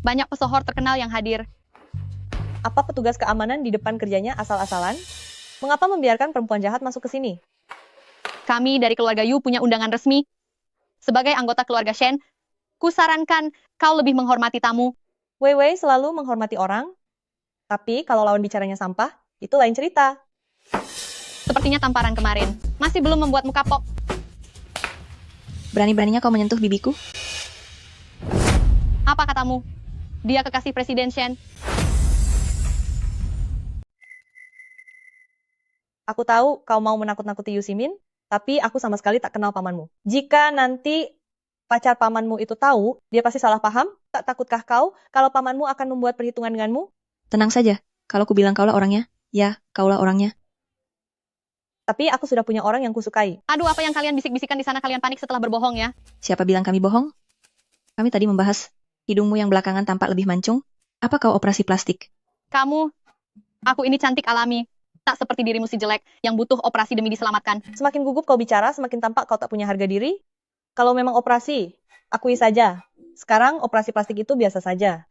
Banyak pesohor terkenal yang hadir. Apa petugas keamanan di depan kerjanya asal-asalan? Mengapa membiarkan perempuan jahat masuk ke sini? Kami dari keluarga Yu punya undangan resmi. Sebagai anggota keluarga Shen, kusarankan kau lebih menghormati tamu. Weiwei selalu menghormati orang, tapi kalau lawan bicaranya sampah, itu lain cerita. Sepertinya tamparan kemarin masih belum membuatmu kapok. Berani-beraninya kau menyentuh bibiku? Apa katamu? Dia kekasih Presiden Shen. Aku tahu kau mau menakut-nakuti Yu Simin, tapi aku sama sekali tak kenal pamanmu. Jika nanti pacar pamanmu itu tahu, dia pasti salah paham. Tak takutkah kau kalau pamanmu akan membuat perhitungan denganmu? Tenang saja, kalau ku bilang kaulah orangnya, ya, kaulah orangnya. Tapi aku sudah punya orang yang kusukai. Aduh, apa yang kalian bisik-bisikan di sana, kalian panik setelah berbohong ya? Siapa bilang kami bohong? Kami tadi membahas hidungmu yang belakangan tampak lebih mancung. Apa kau operasi plastik? Aku ini cantik alami. Tak seperti dirimu si jelek yang butuh operasi demi diselamatkan. Semakin gugup kau bicara, semakin tampak kau tak punya harga diri. Kalau memang operasi, akui saja. Sekarang operasi plastik itu biasa saja.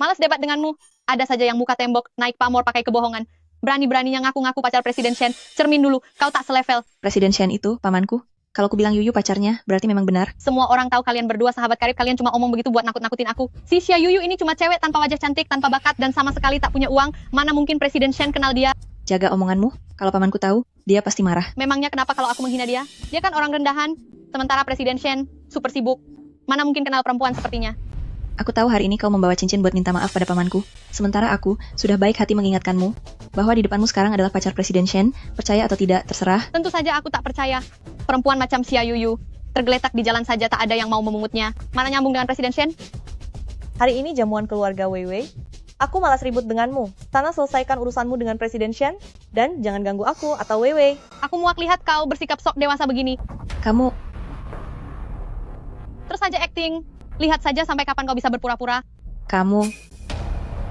Malas debat denganmu. Ada saja yang muka tembok, naik pamor pakai kebohongan. Berani-beraninya ngaku-ngaku pacar Presiden Shen. Cermin dulu, kau tak selevel. Presiden Shen itu, pamanku. Kalau ku bilang Yuyu pacarnya, berarti memang benar. Semua orang tahu kalian berdua sahabat karib, kalian cuma omong begitu buat nakut-nakutin aku. Si Xia Yuyu ini cuma cewek tanpa wajah cantik, tanpa bakat, dan sama sekali tak punya uang. Mana mungkin Presiden Shen kenal dia? Jaga omonganmu, kalau pamanku tahu, dia pasti marah. Memangnya kenapa kalau aku menghina dia? Dia kan orang rendahan. Sementara Presiden Shen super sibuk. Mana mungkin kenal perempuan sepertinya? Aku tahu hari ini kau membawa cincin buat minta maaf pada pamanku. Sementara aku sudah baik hati mengingatkanmu bahwa di depanmu sekarang adalah pacar Presiden Shen. Percaya atau tidak, terserah. Tentu saja aku tak percaya. Perempuan macam Xia Yuyu tergeletak di jalan saja tak ada yang mau memungutnya. Mana nyambung dengan Presiden Shen? Hari ini jamuan keluarga Wei Wei. Aku malas ribut denganmu. Sana selesaikan urusanmu dengan Presiden Shen dan jangan ganggu aku atau Wei Wei. Aku muak lihat kau bersikap sok dewasa begini. Kamu, Terus saja acting. Lihat saja sampai kapan kau bisa berpura-pura. kamu,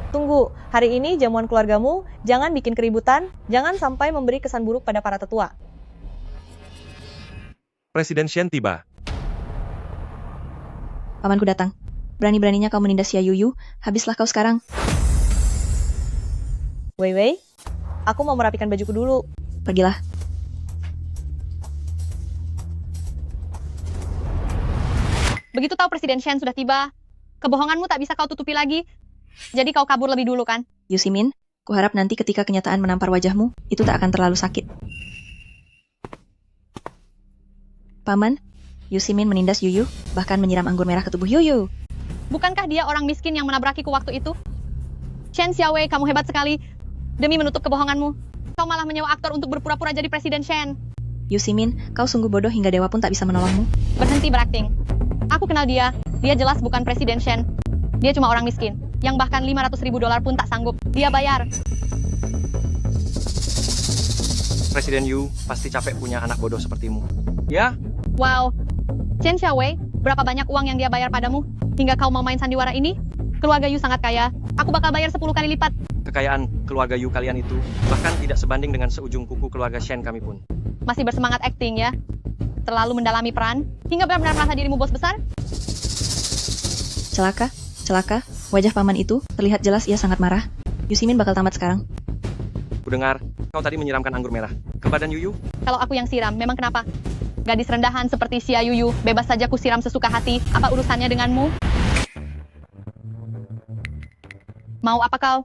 Tunggu, hari ini jamuan keluargamu jangan bikin keributan, jangan sampai memberi kesan buruk pada para tetua. Presiden Shen tiba. pamanku datang. Berani-beraninya kau menindas Xia Yuyu, habislah kau sekarang. Wei Wei, aku mau merapikan bajuku dulu. Pergilah. Begitu tahu Presiden Shen sudah tiba, kebohonganmu tak bisa kau tutupi lagi. Jadi kau kabur lebih dulu kan? Yu Simin, kuharap nanti ketika kenyataan menampar wajahmu, itu tak akan terlalu sakit. Paman, Yu Simin menindas Yuyu, bahkan menyiram anggur merah ke tubuh Yuyu. Bukankah dia orang miskin yang menabrakiku waktu itu? Shen Xiaowei, kamu hebat sekali. Demi menutup kebohonganmu, kau malah menyewa aktor untuk berpura-pura jadi Presiden Shen. Yu Simin, kau sungguh bodoh hingga dewa pun tak bisa menolongmu. Berhenti berakting. Aku kenal dia. Dia jelas bukan Presiden Shen. Dia cuma orang miskin, yang bahkan $500.000 pun tak sanggup. Dia bayar. Presiden Yu pasti capek punya anak bodoh sepertimu. Ya, Wow. Chen Xiaowei, berapa banyak uang yang dia bayar padamu? Hingga kau mau main sandiwara ini? Keluarga Yu sangat kaya. Aku bakal bayar 10 kali lipat. kekayaan keluarga Yu kalian itu bahkan tidak sebanding dengan seujung kuku keluarga Shen kami pun. Masih bersemangat acting ya? Terlalu mendalami peran, hingga benar-benar merasa dirimu bos besar? Celaka, celaka, wajah paman itu, terlihat jelas ia sangat marah. Yu Simin bakal tamat sekarang. Kudengar, kau tadi menyiramkan anggur merah ke badan Yuyu. Kalau aku yang siram, memang kenapa? Gadis rendahan seperti Xia Yuyu, bebas saja ku siram sesuka hati. Apa urusannya denganmu? Mau apa kau?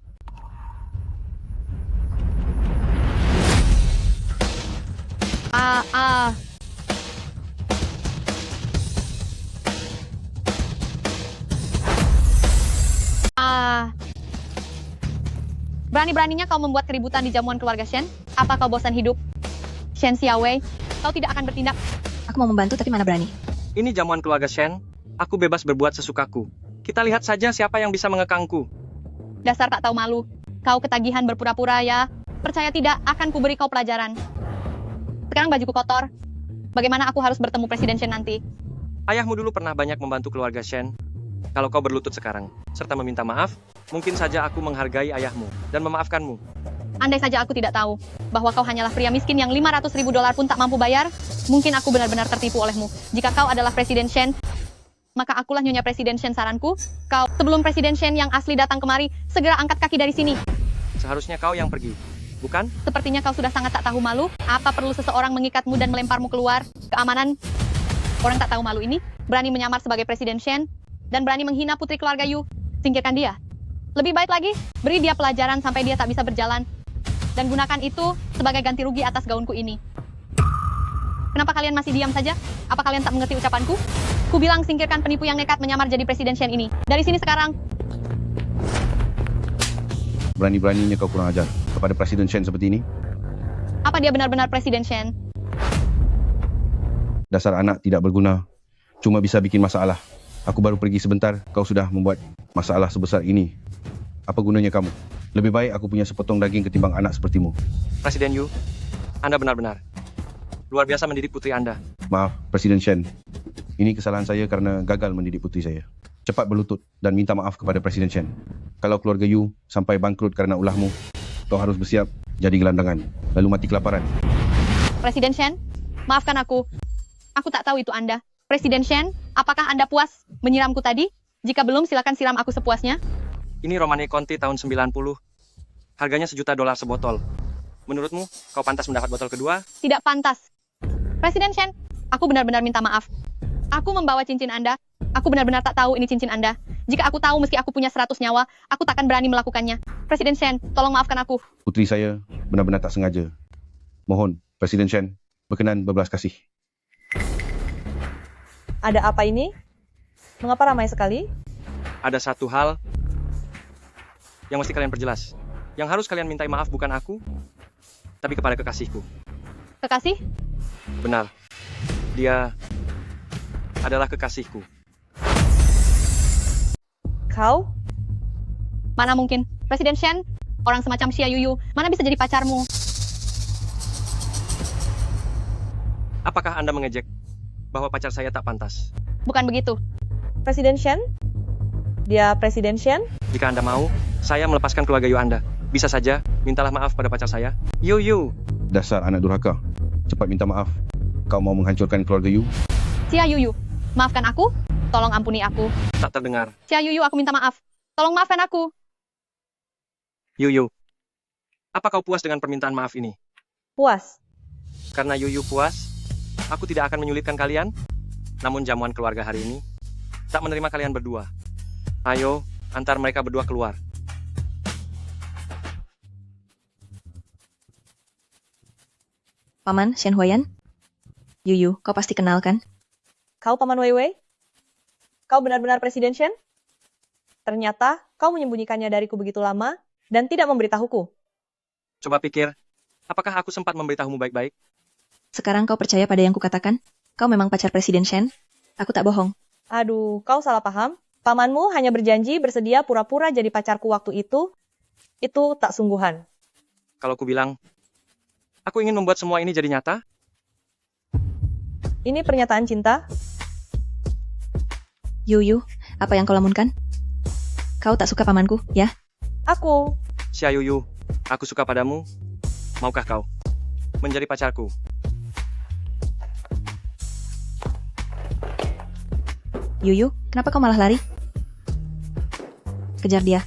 Berani-beraninya kau membuat keributan di jamuan keluarga Shen? Apa kau bosan hidup? Shen Xiaowei, kau tidak akan bertindak. Aku mau membantu tapi mana berani. Ini jamuan keluarga Shen. Aku bebas berbuat sesukaku. Kita lihat saja siapa yang bisa mengekangku. Dasar tak tahu malu. Kau ketagihan berpura-pura ya. Percaya tidak, akan kuberi kau pelajaran. Sekarang bajuku kotor. Bagaimana aku harus bertemu Presiden Shen nanti? Ayahmu dulu pernah banyak membantu keluarga Shen. Kalau kau berlutut sekarang, serta meminta maaf, mungkin saja aku menghargai ayahmu dan memaafkanmu. Andai saja aku tidak tahu bahwa kau hanyalah pria miskin yang $500.000 pun tak mampu bayar, mungkin aku benar-benar tertipu olehmu. Jika kau adalah Presiden Shen, maka akulah Nyonya Presiden Shen. Saranku, kau sebelum Presiden Shen yang asli datang kemari, segera angkat kaki dari sini. Seharusnya kau yang pergi, bukan? Sepertinya kau sudah sangat tak tahu malu. Apa perlu seseorang mengikatmu dan melemparmu keluar? Keamanan orang tak tahu malu ini berani menyamar sebagai Presiden Shen dan berani menghina putri keluarga Yu. Singkirkan dia. Lebih baik lagi, beri dia pelajaran sampai dia tak bisa berjalan. Dan gunakan itu sebagai ganti rugi atas gaunku ini. Kenapa kalian masih diam saja? Apa kalian tak mengerti ucapanku? Ku bilang singkirkan penipu yang nekat menyamar jadi Presiden Shen ini. Dari sini sekarang. Berani-beraninya kau kurang ajar kepada Presiden Shen seperti ini. Apa dia benar-benar Presiden Shen? Dasar anak tidak berguna, cuma bisa bikin masalah. Aku baru pergi sebentar, kau sudah membuat masalah sebesar ini. Apa gunanya kamu? Lebih baik aku punya sepotong daging ketimbang anak sepertimu. Presiden Yu, Anda benar-benar luar biasa mendidik putri Anda. Maaf, Presiden Shen. Ini kesalahan saya karena gagal mendidik putri saya. Cepat berlutut dan minta maaf kepada Presiden Shen. Kalau keluarga Yu sampai bangkrut karena ulahmu, kau harus bersiap jadi gelandangan, lalu mati kelaparan. Presiden Shen, maafkan aku. Aku tak tahu itu Anda. Presiden Shen, apakah Anda puas menyiramku tadi? Jika belum, silakan siram aku sepuasnya. Ini Romane Conti tahun 90. Harganya $1 juta sebotol. Menurutmu, kau pantas mendapat botol kedua? Tidak pantas. Presiden Shen, aku benar-benar minta maaf. Aku membawa cincin Anda. Aku benar-benar tak tahu ini cincin Anda. Jika aku tahu meski aku punya 100 nyawa, aku takkan berani melakukannya. Presiden Shen, tolong maafkan aku. Putri saya benar-benar tak sengaja. Mohon, Presiden Shen, berkenan berbelas kasih. Ada apa ini? Mengapa ramai sekali? Ada satu hal yang mesti kalian perjelas. Yang harus kalian mintai maaf bukan aku, tapi kepada kekasihku. Kekasih? Benar. Dia adalah kekasihku. Kau? Mana mungkin? Presiden Shen, orang semacam Xia Yuyu, mana bisa jadi pacarmu? Apakah Anda mengejek bahwa pacar saya tak pantas? Bukan begitu. Presiden Shen? Dia Presiden Shen? Jika Anda mau, saya melepaskan keluarga Yu Anda. Bisa saja, mintalah maaf pada pacar saya. Yu. Dasar anak durhaka. Cepat minta maaf. Kau mau menghancurkan keluarga Yu? Xia Yuyu, maafkan aku. Tolong ampuni aku. Tak terdengar. Xia Yuyu, aku minta maaf. Tolong maafkan aku. Yu. Apa kau puas dengan permintaan maaf ini? Puas. Karena Yu puas, aku tidak akan menyulitkan kalian. Namun jamuan keluarga hari ini tak menerima kalian berdua. Ayo, antar mereka berdua keluar. Paman Shen Huayan? Yuyu, kau pasti kenal kan? Kau Paman Weiwei? Kau benar-benar Presiden Shen? Ternyata kau menyembunyikannya dariku begitu lama dan tidak memberitahuku. Coba pikir, apakah aku sempat memberitahumu baik-baik? Sekarang kau percaya pada yang kukatakan? Kau memang pacar Presiden Shen? Aku tak bohong. Aduh, kau salah paham. Pamanmu hanya berjanji bersedia pura-pura jadi pacarku waktu itu. Itu tak sungguhan. Kalau ku bilang, aku ingin membuat semua ini jadi nyata. Ini pernyataan cinta. Yuyu, apa yang kau lamunkan? Kau tak suka pamanku, ya? Aku. Xia Yuyu, aku suka padamu. Maukah kau menjadi pacarku? Yuyu, kenapa kau malah lari? Kejar dia.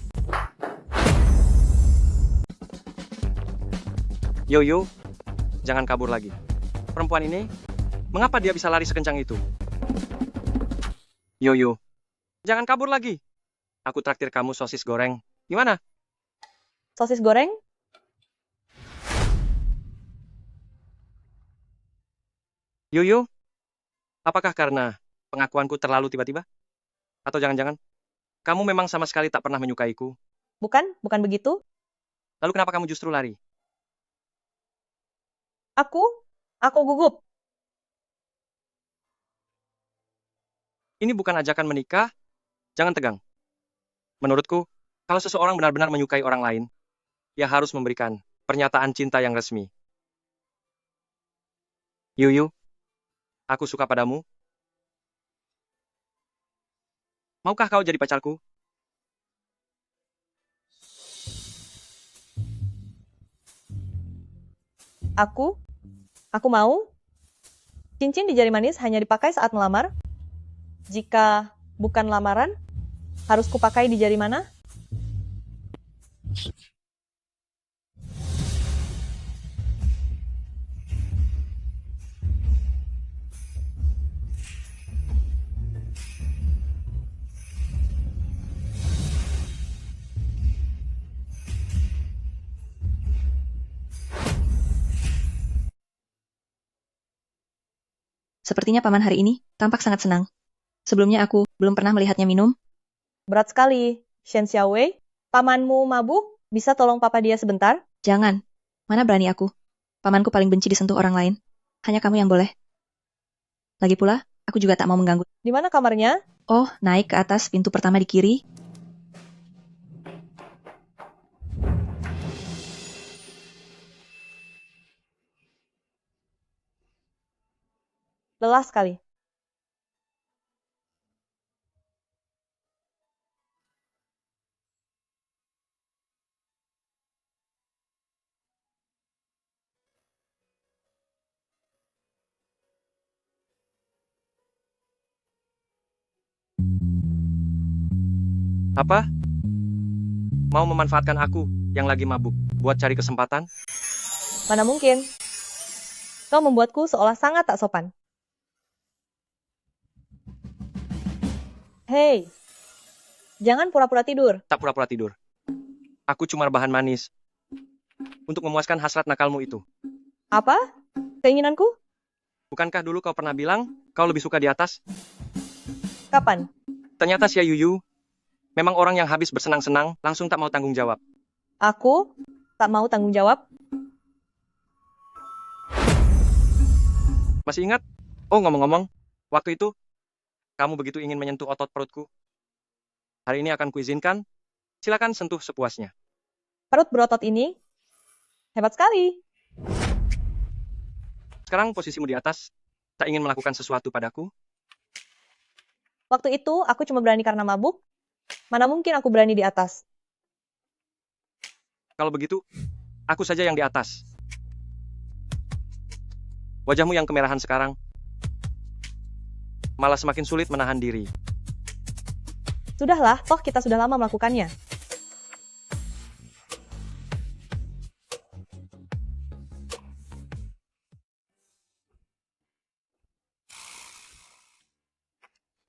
Yuyu, jangan kabur lagi. Perempuan ini, mengapa dia bisa lari sekencang itu? Yuyu, jangan kabur lagi. Aku traktir kamu sosis goreng. Gimana? Sosis goreng? Yuyu, apakah karena pengakuanku terlalu tiba-tiba? Atau jangan-jangan, kamu memang sama sekali tak pernah menyukaiku? Bukan begitu. Lalu kenapa kamu justru lari? Aku gugup. Ini bukan ajakan menikah, jangan tegang. Menurutku, kalau seseorang benar-benar menyukai orang lain, ia harus memberikan pernyataan cinta yang resmi. Yuyu, aku suka padamu. Maukah kau jadi pacarku? Aku mau. Cincin di jari manis hanya dipakai saat melamar. Jika bukan lamaran, harus kupakai di jari mana? Sepertinya paman hari ini tampak sangat senang. Sebelumnya aku belum pernah melihatnya minum. Berat sekali. Shen Xiaowei, pamanmu mabuk? Bisa tolong papa dia sebentar? Jangan. Mana berani aku. Pamanku paling benci disentuh orang lain. Hanya kamu yang boleh. Lagi pula, aku juga tak mau mengganggu. Di mana kamarnya? Oh, naik ke atas pintu pertama di kiri. Lelah sekali. Apa? Mau memanfaatkan aku yang lagi mabuk? buat cari kesempatan? Mana mungkin? Kau membuatku seolah sangat tak sopan. Hei, jangan pura-pura tidur. Tak pura-pura tidur. Aku cuma bahan manis untuk memuaskan hasrat nakalmu itu. Apa? Keinginanku? Bukankah dulu kau pernah bilang kau lebih suka di atas? Kapan? Ternyata si Yuyu memang orang yang habis bersenang-senang langsung tak mau tanggung jawab. Aku tak mau tanggung jawab. Masih ingat? Oh, ngomong-ngomong, waktu itu kamu begitu ingin menyentuh otot perutku. Hari ini akan kuizinkan. Silakan sentuh sepuasnya. Perut berotot ini hebat sekali. Sekarang posisimu di atas. Tak ingin melakukan sesuatu padaku? Waktu itu aku cuma berani karena mabuk. Mana mungkin aku berani di atas? Kalau begitu, aku saja yang di atas. Wajahmu yang kemerahan sekarang malah semakin sulit menahan diri. Sudahlah, toh kita sudah lama melakukannya.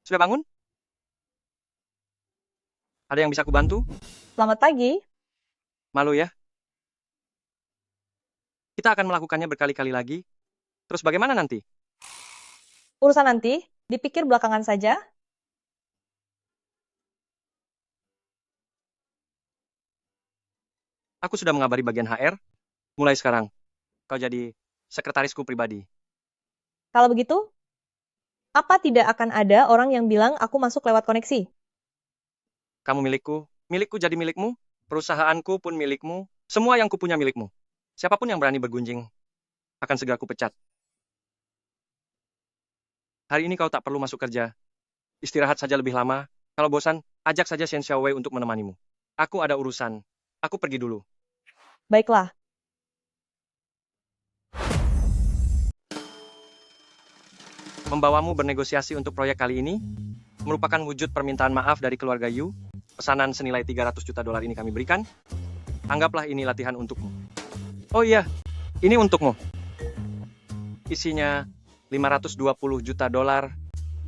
Sudah bangun? Ada yang bisa aku bantu? Selamat pagi. Malu ya? Kita akan melakukannya berkali-kali lagi. Terus bagaimana nanti? Urusan nanti, dipikir belakangan saja. Aku sudah mengabari bagian HR. Mulai sekarang, kau jadi sekretarisku pribadi. Kalau begitu, apa tidak akan ada orang yang bilang aku masuk lewat koneksi? Kamu milikku, milikku jadi milikmu, perusahaanku pun milikmu, semua yang kupunya milikmu. Siapapun yang berani bergunjing, akan segera kupecat. Hari ini kau tak perlu masuk kerja. Istirahat saja lebih lama. Kalau bosan, ajak saja Shen Xiaowei untuk menemanimu. Aku ada urusan. Aku pergi dulu. Baiklah. Membawamu bernegosiasi untuk proyek kali ini merupakan wujud permintaan maaf dari keluarga Yu. Pesanan senilai 300 juta dolar ini kami berikan. Anggaplah ini latihan untukmu. Oh iya, ini untukmu. Isinya 520 juta dolar,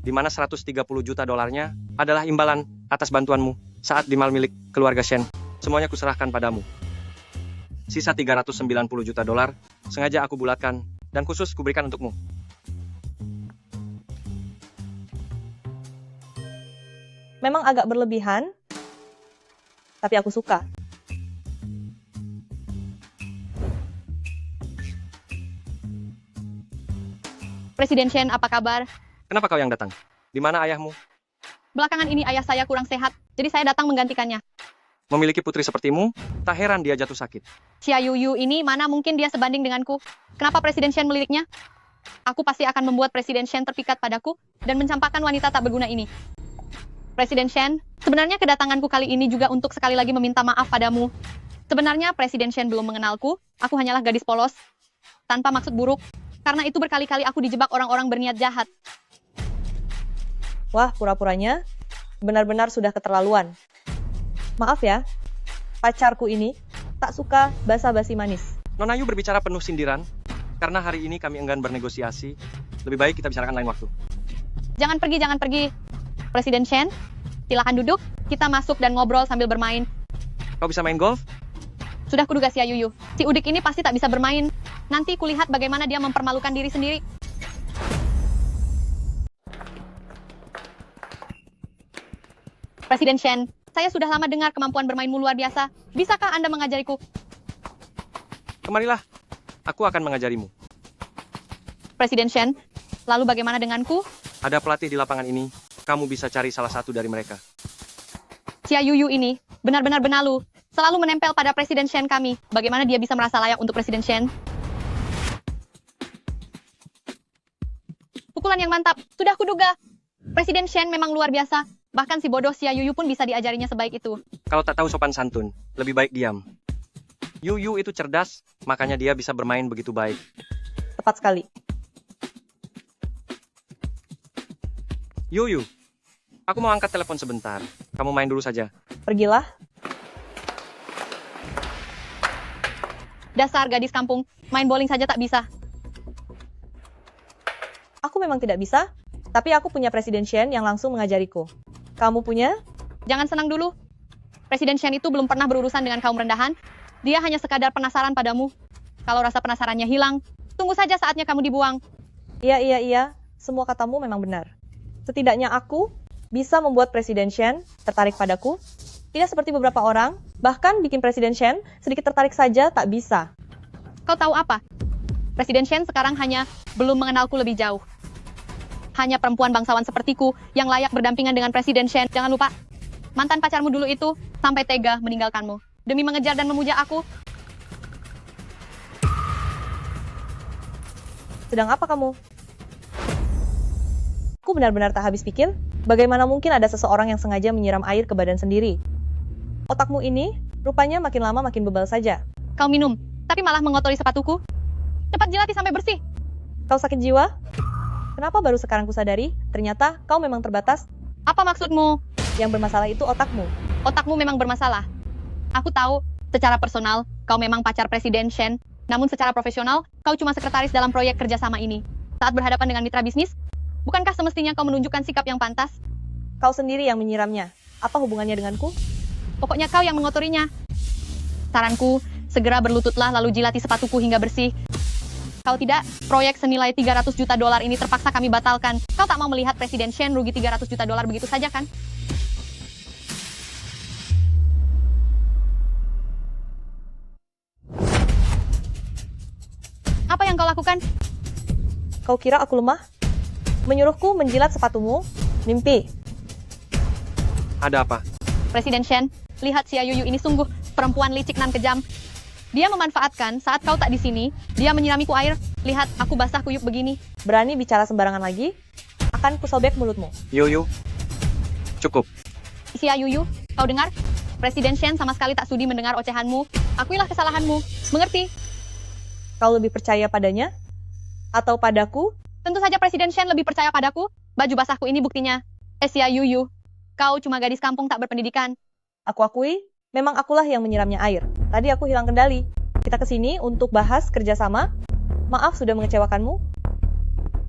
di mana 130 juta dolarnya adalah imbalan atas bantuanmu saat di mal milik keluarga Shen. Semuanya kuserahkan padamu. Sisa 390 juta dolar sengaja aku bulatkan dan khusus kuberikan untukmu. Memang agak berlebihan, tapi aku suka. Presiden Shen, apa kabar? Kenapa kau yang datang? Di mana ayahmu? Belakangan ini ayah saya kurang sehat, jadi saya datang menggantikannya. Memiliki putri sepertimu, tak heran dia jatuh sakit. Xia Yuyu ini mana mungkin dia sebanding denganku? Kenapa Presiden Shen meliriknya? Aku pasti akan membuat Presiden Shen terpikat padaku dan mencampakkan wanita tak berguna ini. Presiden Shen, sebenarnya kedatanganku kali ini juga untuk sekali lagi meminta maaf padamu. Sebenarnya Presiden Shen belum mengenalku, aku hanyalah gadis polos, tanpa maksud buruk. Karena itu berkali-kali aku dijebak orang-orang berniat jahat. Wah, pura-puranya benar-benar sudah keterlaluan. Maaf ya, pacarku ini tak suka basa-basi manis. Nona Yu berbicara penuh sindiran, karena hari ini kami enggan bernegosiasi. Lebih baik kita bicarakan lain waktu. Jangan pergi. Presiden Shen, silakan duduk, kita masuk dan ngobrol sambil bermain. Kau bisa main golf? Sudah kuduga Xia Yuyu, si udik ini pasti tak bisa bermain. Nanti kulihat bagaimana dia mempermalukan diri sendiri. Presiden Shen, saya sudah lama dengar kemampuan bermainmu luar biasa. Bisakah Anda mengajariku? Kemarilah, aku akan mengajarimu. Presiden Shen, lalu bagaimana denganku? Ada pelatih di lapangan ini, kamu bisa cari salah satu dari mereka. Xia Yuyu ini benar-benar benalu, selalu menempel pada Presiden Shen kami. Bagaimana dia bisa merasa layak untuk Presiden Shen? Pukulan yang mantap, sudah kuduga. Presiden Shen memang luar biasa. Bahkan si bodoh Xia Yuyu pun bisa diajarinya sebaik itu. Kalau tak tahu sopan santun, lebih baik diam. Yuyu itu cerdas, makanya dia bisa bermain begitu baik. Tepat sekali. Yuyu, aku mau angkat telepon sebentar. Kamu main dulu saja. Pergilah. Dasar gadis kampung, main bowling saja tak bisa. Aku memang tidak bisa, tapi aku punya Presiden Shen yang langsung mengajariku. Kamu punya? Jangan senang dulu. Presiden Shen itu belum pernah berurusan dengan kaum rendahan. Dia hanya sekadar penasaran padamu. Kalau rasa penasarannya hilang, tunggu saja saatnya kamu dibuang. Iya. Semua katamu memang benar. Setidaknya aku bisa membuat Presiden Shen tertarik padaku. Tidak seperti beberapa orang, bahkan bikin Presiden Shen sedikit tertarik saja tak bisa. Kau tahu apa? Presiden Shen sekarang hanya belum mengenalku lebih jauh. Hanya perempuan bangsawan sepertiku yang layak berdampingan dengan Presiden Shen. Jangan lupa, mantan pacarmu dulu itu sampai tega meninggalkanmu demi mengejar dan memuja aku. Sedang apa kamu? Aku benar-benar tak habis pikir, bagaimana mungkin ada seseorang yang sengaja menyiram air ke badan sendiri. Otakmu ini rupanya makin lama makin bebal saja. Kau minum, tapi malah mengotori sepatuku. Cepat jilati sampai bersih. Kau sakit jiwa? Kenapa baru sekarang kusadari, ternyata kau memang terbatas? Apa maksudmu? Yang bermasalah itu otakmu. Otakmu memang bermasalah. Aku tahu, secara personal, kau memang pacar Presiden Shen. Namun secara profesional, kau cuma sekretaris dalam proyek kerjasama ini. Saat berhadapan dengan mitra bisnis, bukankah semestinya kau menunjukkan sikap yang pantas? Kau sendiri yang menyiramnya. Apa hubungannya denganku? Pokoknya kau yang mengotorinya. Saranku, segera berlututlah lalu jilati sepatuku hingga bersih. Kalau tidak, proyek senilai 300 juta dolar ini terpaksa kami batalkan. Kau tak mau melihat Presiden Shen rugi 300 juta dolar begitu saja kan? Apa yang kau lakukan? Kau kira aku lemah? Menyuruhku menjilat sepatumu? Mimpi. Ada apa? Presiden Shen, lihat si Ayuyu ini sungguh perempuan licik nan kejam. Dia memanfaatkan saat kau tak di sini, dia menyiramiku air. Lihat, aku basah kuyup begini. Berani bicara sembarangan lagi? Akan kusobek mulutmu. Yuyu, cukup. Si Ayuyu, kau dengar? Presiden Shen sama sekali tak sudi mendengar ocehanmu. Akuilah kesalahanmu. Mengerti? Kau lebih percaya padanya? Atau padaku? Tentu saja Presiden Shen lebih percaya padaku. Baju basahku ini buktinya. Si Ayuyu, kau cuma gadis kampung tak berpendidikan. Aku akui, memang akulah yang menyiramnya air. Tadi aku hilang kendali. Kita kesini untuk bahas kerjasama. Maaf sudah mengecewakanmu.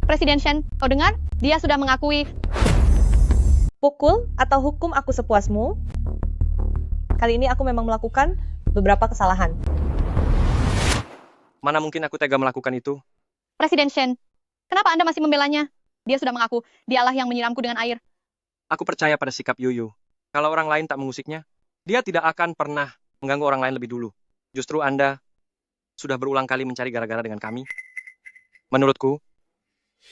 Presiden Shen, kau dengar? Dia sudah mengakui. Pukul atau hukum aku sepuasmu. Kali ini aku memang melakukan beberapa kesalahan. Mana mungkin aku tega melakukan itu? Presiden Shen, kenapa Anda masih membelanya? Dia sudah mengaku, dialah yang menyiramku dengan air. Aku percaya pada sikap Yuyu. Kalau orang lain tak mengusiknya, dia tidak akan pernah mengganggu orang lain lebih dulu. Justru Anda sudah berulang kali mencari gara-gara dengan kami. Menurutku,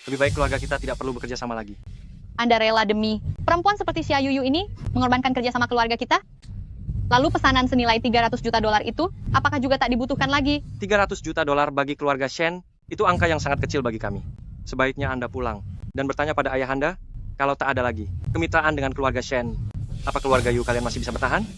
lebih baik keluarga kita tidak perlu bekerja sama lagi. Anda rela demi perempuan seperti si Ayuyu ini mengorbankan kerja sama keluarga kita? Lalu pesanan senilai 300 juta dolar itu, apakah juga tak dibutuhkan lagi? 300 juta dolar bagi keluarga Shen, itu angka yang sangat kecil bagi kami. Sebaiknya Anda pulang dan bertanya pada ayah Anda, kalau tak ada lagi kemitraan dengan keluarga Shen, apa keluarga Yu kalian masih bisa bertahan?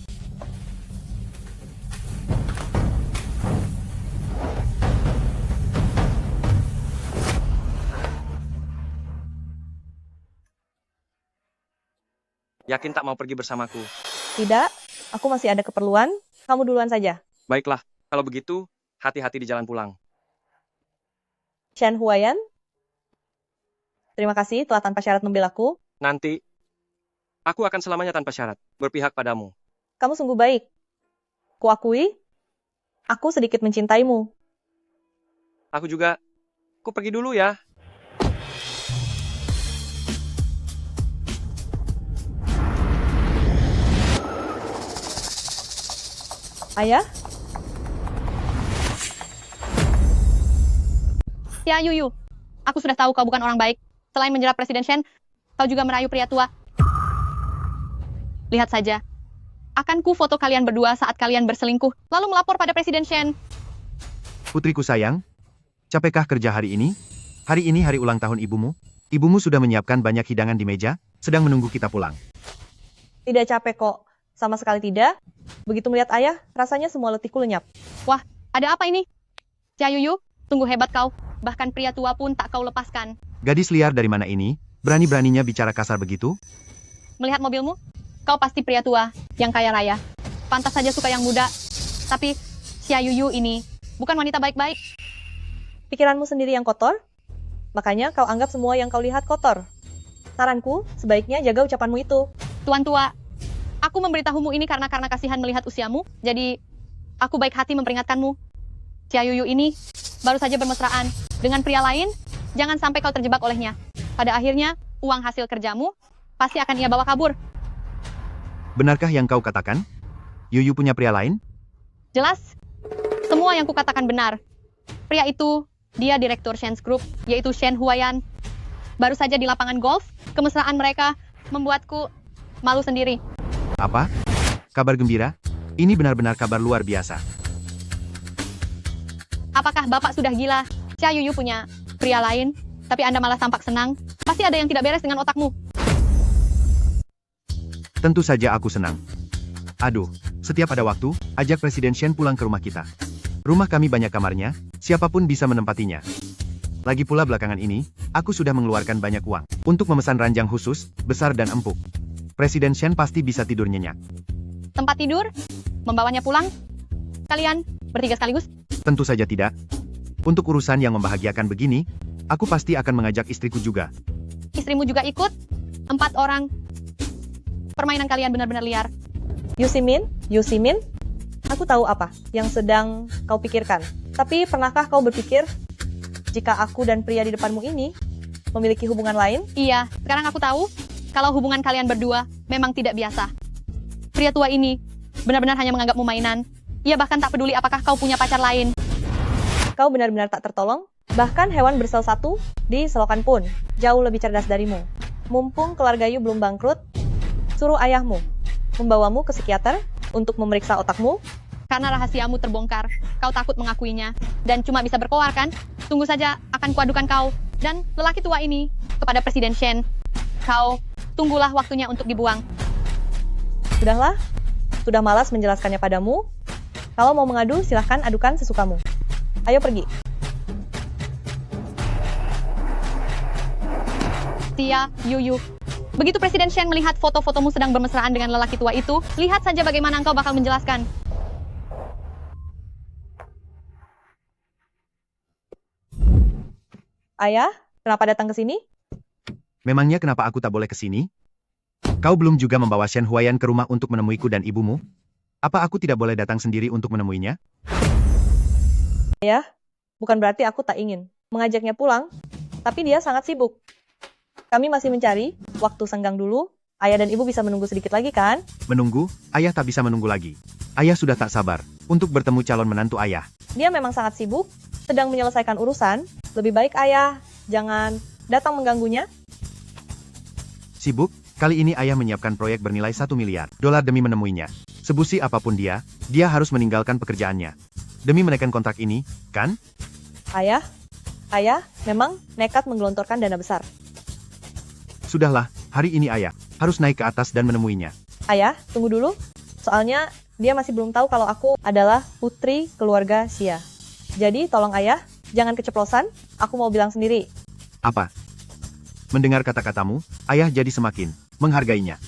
Yakin tak mau pergi bersamaku? Tidak, aku masih ada keperluan. Kamu duluan saja. Baiklah, kalau begitu, hati-hati di jalan pulang. Shen Huayan, terima kasih telah tanpa syarat membela aku. Nanti, aku akan selamanya tanpa syarat berpihak padamu. Kamu sungguh baik. Kuakui, aku sedikit mencintaimu. Aku juga. Ku pergi dulu ya. Ayah? Ya Yuyu, aku sudah tahu kau bukan orang baik. Selain menjerat Presiden Shen, kau juga merayu pria tua. Lihat saja. Akan ku foto kalian berdua saat kalian berselingkuh, lalu melapor pada Presiden Shen. Putriku sayang, capekkah kerja hari ini? Hari ini hari ulang tahun ibumu. Ibumu sudah menyiapkan banyak hidangan di meja, sedang menunggu kita pulang. Tidak capek kok. Sama sekali tidak. Begitu melihat ayah, rasanya semua letihku lenyap. Wah, ada apa ini? Ya Yuyu, sungguh hebat kau. Bahkan pria tua pun tak kau lepaskan. Gadis liar dari mana ini? Berani-beraninya bicara kasar begitu? Melihat mobilmu, kau pasti pria tua yang kaya raya. Pantas saja suka yang muda. Tapi si Yuyu ini bukan wanita baik-baik. Pikiranmu sendiri yang kotor, makanya kau anggap semua yang kau lihat kotor. Saranku, sebaiknya jaga ucapanmu itu. Tuan tua, aku memberitahumu ini karena kasihan melihat usiamu, jadi aku baik hati memperingatkanmu. Cia Yuyu ini baru saja bermesraan dengan pria lain, jangan sampai kau terjebak olehnya. Pada akhirnya, uang hasil kerjamu pasti akan ia bawa kabur. Benarkah yang kau katakan? Yuyu punya pria lain? Jelas, semua yang kukatakan benar. Pria itu, dia direktur Shen's Group, yaitu Shen Huayan. Baru saja di lapangan golf, kemesraan mereka membuatku malu sendiri. Apa? Kabar gembira? Ini benar-benar kabar luar biasa. Apakah Bapak sudah gila? Cia Yuyu punya pria lain, tapi Anda malah tampak senang. Pasti ada yang tidak beres dengan otakmu. Tentu saja aku senang. Aduh, setiap ada waktu, ajak Presiden Shen pulang ke rumah kita. Rumah kami banyak kamarnya, siapapun bisa menempatinya. Lagi pula belakangan ini, aku sudah mengeluarkan banyak uang untuk memesan ranjang khusus, besar dan empuk. Presiden Shen pasti bisa tidur nyenyak. Tempat tidur? Membawanya pulang? Kalian bertiga sekaligus? Tentu saja tidak. Untuk urusan yang membahagiakan begini, aku pasti akan mengajak istriku juga. Istrimu juga ikut? 4 orang. Permainan kalian benar-benar liar. Yusimin, aku tahu apa yang sedang kau pikirkan. Tapi pernahkah kau berpikir, jika aku dan pria di depanmu ini memiliki hubungan lain? Iya, sekarang aku tahu kalau hubungan kalian berdua memang tidak biasa. Pria tua ini benar-benar hanya menganggapmu mainan. Ia bahkan tak peduli apakah kau punya pacar lain. Kau benar-benar tak tertolong. Bahkan hewan bersel satu di selokan pun jauh lebih cerdas darimu. Mumpung keluarga Yu belum bangkrut, suruh ayahmu membawamu ke psikiater untuk memeriksa otakmu. Karena rahasiamu terbongkar, kau takut mengakuinya, dan cuma bisa berkoar kan? Tunggu saja, akan kuadukan kau dan lelaki tua ini kepada Presiden Shen. Kau tunggulah waktunya untuk dibuang. Sudahlah, sudah malas menjelaskannya padamu. Kalau mau mengadu, silahkan adukan sesukamu. Ayo pergi. Cia Yuyu. Begitu Presiden Shen melihat foto-fotomu sedang bermesraan dengan lelaki tua itu, lihat saja bagaimana engkau bakal menjelaskan. Ayah, kenapa datang ke sini? Memangnya kenapa aku tak boleh ke sini? Kau belum juga membawa Shen Huayan ke rumah untuk menemuiku dan ibumu? Apa aku tidak boleh datang sendiri untuk menemuinya? Ayah, bukan berarti aku tak ingin mengajaknya pulang, tapi dia sangat sibuk. Kami masih mencari waktu senggang dulu. Ayah dan ibu bisa menunggu sedikit lagi kan? Menunggu? Ayah tak bisa menunggu lagi. Ayah sudah tak sabar untuk bertemu calon menantu ayah. Dia memang sangat sibuk, sedang menyelesaikan urusan. Lebih baik ayah jangan datang mengganggunya. Sibuk? Kali ini ayah menyiapkan proyek bernilai $1 miliar demi menemuinya. Sebusi apapun dia harus meninggalkan pekerjaannya. Demi menaikkan kontrak ini, kan? Ayah memang nekat menggelontorkan dana besar. Sudahlah, hari ini ayah harus naik ke atas dan menemuinya. Ayah, tunggu dulu. Soalnya dia masih belum tahu kalau aku adalah putri keluarga Xia. Jadi tolong ayah, jangan keceplosan. Aku mau bilang sendiri. Apa? Mendengar kata-katamu, ayah jadi semakin menghargainya.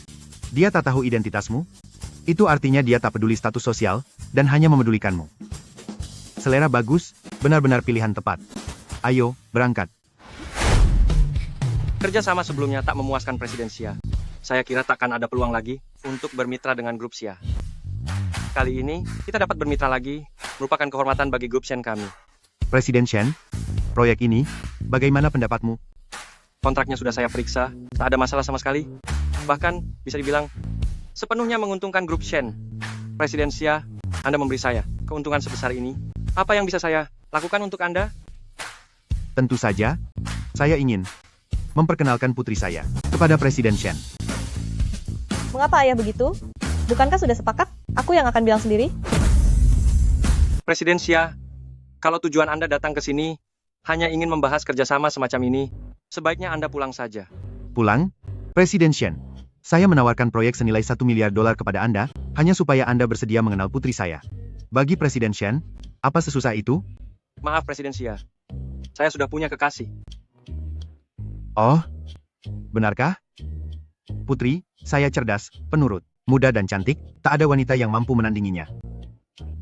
Dia tak tahu identitasmu? Itu artinya dia tak peduli status sosial, dan hanya memedulikanmu. Selera bagus, benar-benar pilihan tepat. Ayo, berangkat. Kerja sama sebelumnya tak memuaskan Presiden Xia. Saya kira takkan ada peluang lagi untuk bermitra dengan grup Xia. Kali ini, kita dapat bermitra lagi, merupakan kehormatan bagi grup Shen kami. Presiden Shen, proyek ini, bagaimana pendapatmu? Kontraknya sudah saya periksa, tak ada masalah sama sekali. Bahkan, bisa dibilang, sepenuhnya menguntungkan grup Shen. Presiden Xia, Anda memberi saya keuntungan sebesar ini. Apa yang bisa saya lakukan untuk Anda? Tentu saja, saya ingin memperkenalkan putri saya kepada Presiden Shen. Mengapa ayah begitu? Bukankah sudah sepakat? Aku yang akan bilang sendiri. Presiden Xia, kalau tujuan Anda datang ke sini hanya ingin membahas kerjasama semacam ini, sebaiknya Anda pulang saja. Pulang? Presiden Shen, saya menawarkan proyek senilai $1 miliar kepada Anda, hanya supaya Anda bersedia mengenal putri saya. Bagi Presiden Shen, apa sesusah itu? Maaf Presiden Xia, saya sudah punya kekasih. Oh, benarkah? Putri, saya cerdas, penurut, muda dan cantik, tak ada wanita yang mampu menandinginya.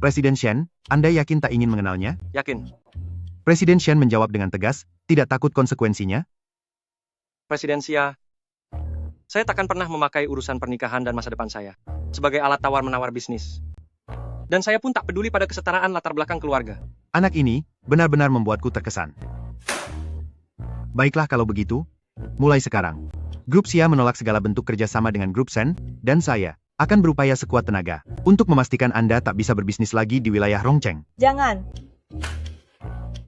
Presiden Shen, Anda yakin tak ingin mengenalnya? Yakin. Presiden Shen menjawab dengan tegas, tidak takut konsekuensinya? Presiden Xia, saya takkan pernah memakai urusan pernikahan dan masa depan saya sebagai alat tawar-menawar bisnis. Dan saya pun tak peduli pada kesetaraan latar belakang keluarga. Anak ini benar-benar membuatku terkesan. Baiklah kalau begitu, mulai sekarang. Grup Xia menolak segala bentuk kerjasama dengan Grup Shen, dan saya akan berupaya sekuat tenaga untuk memastikan Anda tak bisa berbisnis lagi di wilayah Rongcheng. Jangan.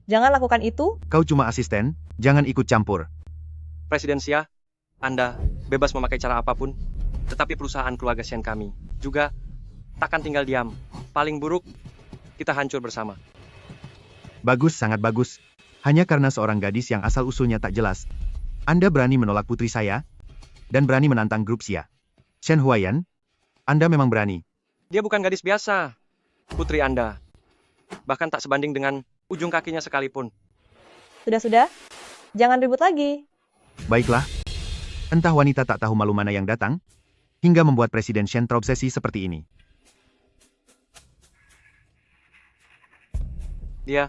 Jangan lakukan itu. Kau cuma asisten, jangan ikut campur. Presiden Xia, Anda bebas memakai cara apapun, tetapi perusahaan keluarga Shen kami juga takkan tinggal diam. Paling buruk, kita hancur bersama. Bagus, sangat bagus. Hanya karena seorang gadis yang asal-usulnya tak jelas, Anda berani menolak putri saya, dan berani menantang Grup Xia. Shen Huayan, Anda memang berani. Dia bukan gadis biasa, putri Anda. Bahkan tak sebanding dengan ujung kakinya sekalipun. Sudah-sudah. Jangan ribut lagi. Baiklah. Entah wanita tak tahu malu mana yang datang, hingga membuat Presiden Shen terobsesi seperti ini. Dia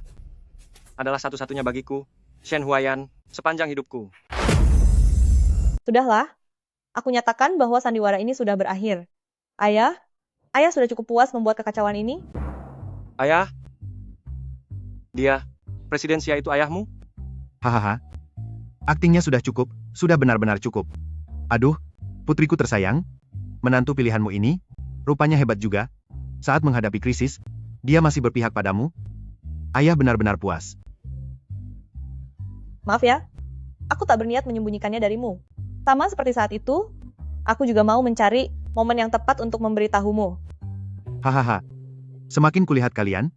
adalah satu-satunya bagiku, Shen Huayan, sepanjang hidupku. Sudahlah. Aku nyatakan bahwa sandiwara ini sudah berakhir. Ayah sudah cukup puas membuat kekacauan ini? Ayah? Dia, Presiden Xia itu ayahmu? Hahaha. Aktingnya sudah cukup, sudah benar-benar cukup. Aduh, putriku tersayang, menantu pilihanmu ini, rupanya hebat juga. Saat menghadapi krisis, dia masih berpihak padamu. Ayah benar-benar puas. Maaf ya, aku tak berniat menyembunyikannya darimu. Sama seperti saat itu, aku juga mau mencari momen yang tepat untuk memberitahumu. Hahaha. Semakin kulihat kalian,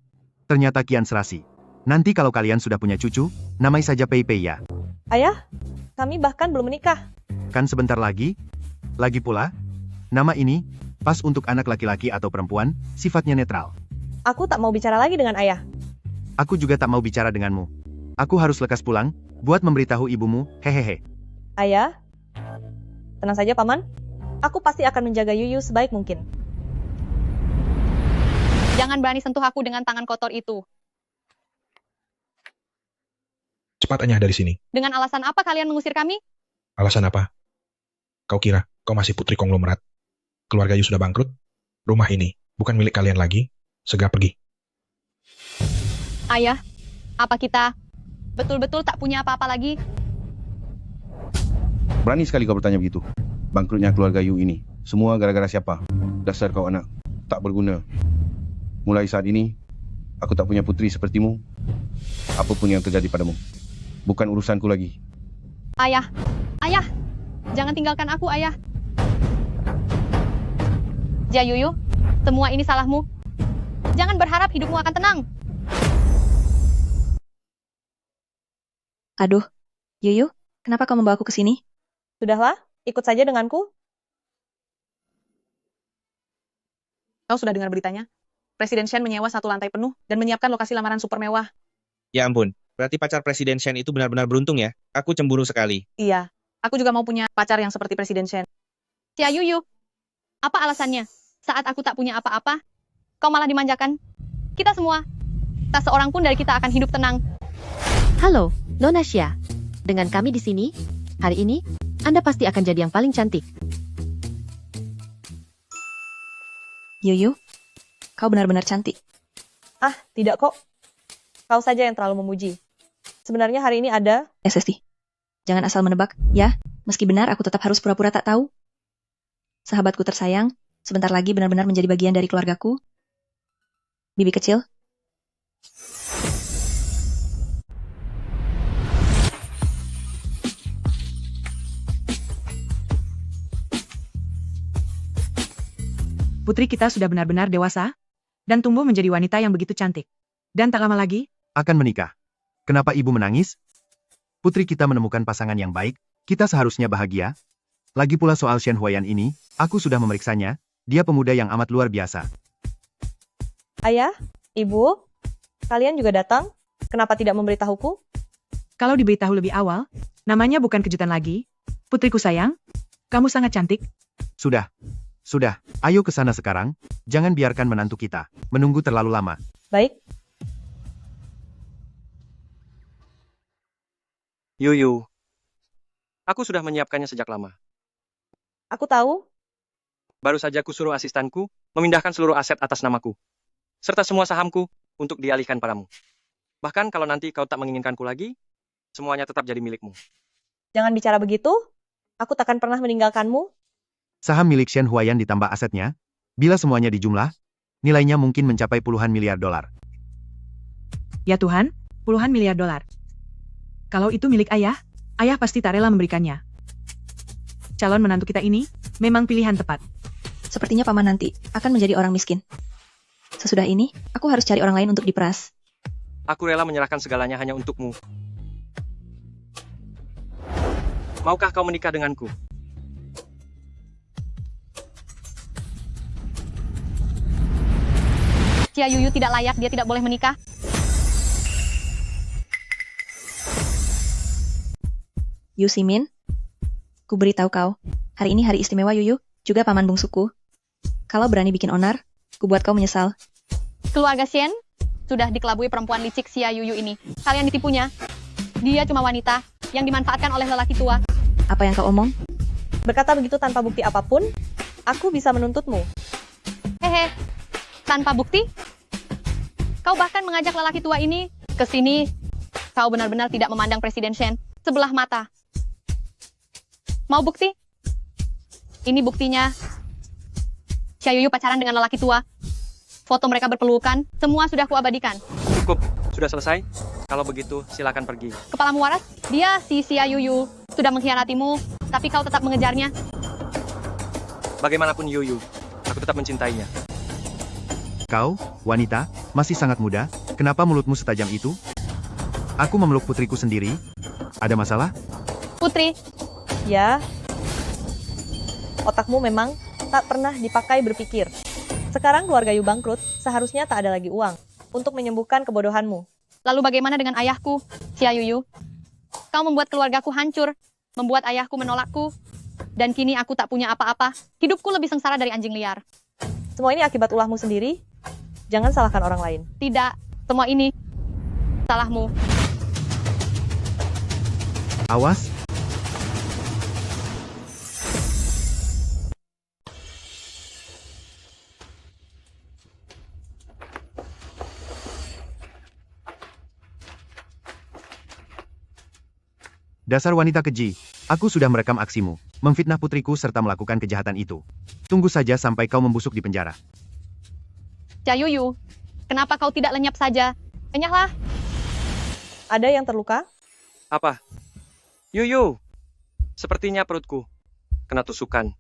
ternyata kian serasi. Nanti kalau kalian sudah punya cucu, namai saja Pei Pei ya. Ayah, kami bahkan belum menikah. Kan sebentar lagi? Lagi pula, nama ini, pas untuk anak laki-laki atau perempuan, sifatnya netral. Aku tak mau bicara lagi dengan ayah. Aku juga tak mau bicara denganmu. Aku harus lekas pulang, buat memberitahu ibumu, hehehe. Ayah, tenang saja paman. Aku pasti akan menjaga Yuyu sebaik mungkin. Jangan berani sentuh aku dengan tangan kotor itu. Cepat Anyah dari sini. Dengan alasan apa kalian mengusir kami? Alasan apa? Kau kira kau masih putri konglomerat? Keluarga Yu sudah bangkrut? Rumah ini bukan milik kalian lagi? Segera pergi. Ayah, apa kita betul-betul tak punya apa-apa lagi? Berani sekali kau bertanya begitu. Bangkrutnya keluarga Yu ini, semua gara-gara siapa? Dasar kau anak, tak berguna. Mulai saat ini, aku tak punya putri sepertimu. Apapun yang terjadi padamu, bukan urusanku lagi. Ayah, jangan tinggalkan aku, ayah. Jia Yuyu, semua ini salahmu. Jangan berharap hidupmu akan tenang. Aduh, Yuyu, kenapa kau membawaku ke sini? Sudahlah, ikut saja denganku. Kau sudah dengar beritanya? Presiden Shen menyewa satu lantai penuh dan menyiapkan lokasi lamaran super mewah. Ya ampun, berarti pacar Presiden Shen itu benar-benar beruntung ya. Aku cemburu sekali. Iya, aku juga mau punya pacar yang seperti Presiden Shen. Jia Yuyu, apa alasannya? Saat aku tak punya apa-apa, kau malah dimanjakan. Kita semua, tak seorang pun dari kita akan hidup tenang. Halo, Nona Xia. Dengan kami di sini, hari ini, Anda pasti akan jadi yang paling cantik. Yuyu, kau benar-benar cantik. Ah, tidak kok. Kau saja yang terlalu memuji. Sebenarnya hari ini ada... SSD. Jangan asal menebak, ya. Meski benar, aku tetap harus pura-pura tak tahu. Sahabatku tersayang, sebentar lagi benar-benar menjadi bagian dari keluargaku. Bibi kecil. Putri kita sudah benar-benar dewasa, dan tumbuh menjadi wanita yang begitu cantik. Dan tak lama lagi, akan menikah. Kenapa ibu menangis? Putri kita menemukan pasangan yang baik, kita seharusnya bahagia. Lagi pula soal Shen Huayan ini, aku sudah memeriksanya, dia pemuda yang amat luar biasa. Ayah, ibu, kalian juga datang? Kenapa tidak memberitahuku? kalau diberitahu lebih awal, namanya bukan kejutan lagi. Putriku sayang, kamu sangat cantik. Sudah. Sudah, ayo ke sana sekarang. Jangan biarkan menantu kita menunggu terlalu lama. Baik, Yuyu. Aku sudah menyiapkannya sejak lama. aku tahu. Baru saja kusuruh asistanku memindahkan seluruh aset atas namaku, serta semua sahamku untuk dialihkan padamu. Bahkan kalau nanti kau tak menginginkanku lagi, semuanya tetap jadi milikmu. Jangan bicara begitu. Aku takkan pernah meninggalkanmu. Saham milik Shen Huayan ditambah asetnya, bila semuanya dijumlah, nilainya mungkin mencapai puluhan miliar dolar. Ya Tuhan, puluhan miliar dolar. Kalau itu milik ayah, ayah pasti tak rela memberikannya. Calon menantu kita ini memang pilihan tepat. Sepertinya paman nanti akan menjadi orang miskin. Sesudah ini, aku harus cari orang lain untuk diperas. Aku rela menyerahkan segalanya hanya untukmu. Maukah kau menikah denganku? Xia Yuyu tidak layak, dia tidak boleh menikah. Yu Simin, ku beritahu kau, hari ini hari istimewa Yuyu, juga paman bungsuku. Kalau berani bikin onar, ku buat kau menyesal. Keluarga Shen sudah dikelabui perempuan licik Xia Yuyu ini. Kalian ditipunya. Dia cuma wanita yang dimanfaatkan oleh lelaki tua. Apa yang kau omong? Berkata begitu tanpa bukti apapun, aku bisa menuntutmu. Hehe, tanpa bukti? Kau bahkan mengajak lelaki tua ini ke sini. Kau benar-benar tidak memandang Presiden Shen sebelah mata. Mau bukti? Ini buktinya. Xia Yuyu pacaran dengan lelaki tua. Foto mereka berpelukan, semua sudah kuabadikan. Cukup, sudah selesai? Kalau begitu, silakan pergi. Kepalamu waras? Dia si Xia Yuyu. Sudah mengkhianatimu, tapi kau tetap mengejarnya. Bagaimanapun Yuyu, aku tetap mencintainya. Kau, wanita, masih sangat muda, kenapa mulutmu setajam itu? Aku memeluk putriku sendiri. Ada masalah? Putri, Ya, otakmu memang tak pernah dipakai berpikir. Sekarang keluarga Yu bangkrut, seharusnya tak ada lagi uang untuk menyembuhkan kebodohanmu. lalu bagaimana dengan ayahku, Xia Yuyu? Kau membuat keluargaku hancur, membuat ayahku menolakku, dan kini aku tak punya apa-apa. Hidupku lebih sengsara dari anjing liar. Semua ini akibat ulahmu sendiri. Jangan salahkan orang lain. Tidak, semua ini salahmu. Awas. Dasar wanita keji, aku sudah merekam aksimu, memfitnah putriku serta melakukan kejahatan itu. Tunggu saja sampai kau membusuk di penjara. Xia Yuyu, kenapa kau tidak lenyap saja? Enyahlah. Ada yang terluka? Apa? Yuyu, sepertinya perutku kena tusukan.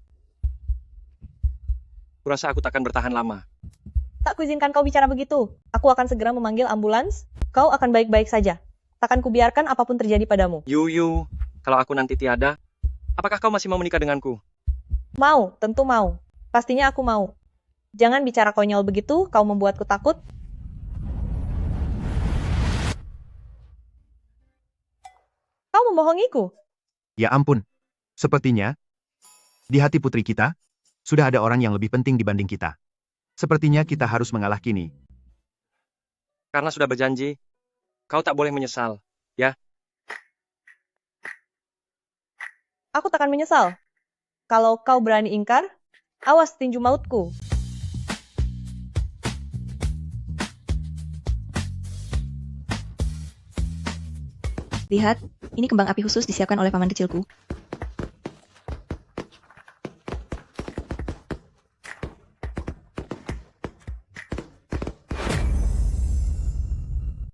Kurasa aku takkan bertahan lama. Tak kuizinkan kau bicara begitu. Aku akan segera memanggil ambulans. Kau akan baik-baik saja. Takkan kubiarkan apapun terjadi padamu. Yuyu, kalau aku nanti tiada, apakah kau masih mau menikah denganku? Mau, tentu mau. Pastinya aku mau. Jangan bicara konyol begitu, kau membuatku takut. Kau membohongiku. Ya ampun. Sepertinya, di hati putri kita, sudah ada orang yang lebih penting dibanding kita. Sepertinya kita harus mengalah kini. Karena sudah berjanji, kau tak boleh menyesal, ya? Aku takkan menyesal. Kalau kau berani ingkar, awas tinju mautku. Lihat, ini kembang api khusus disiapkan oleh paman kecilku.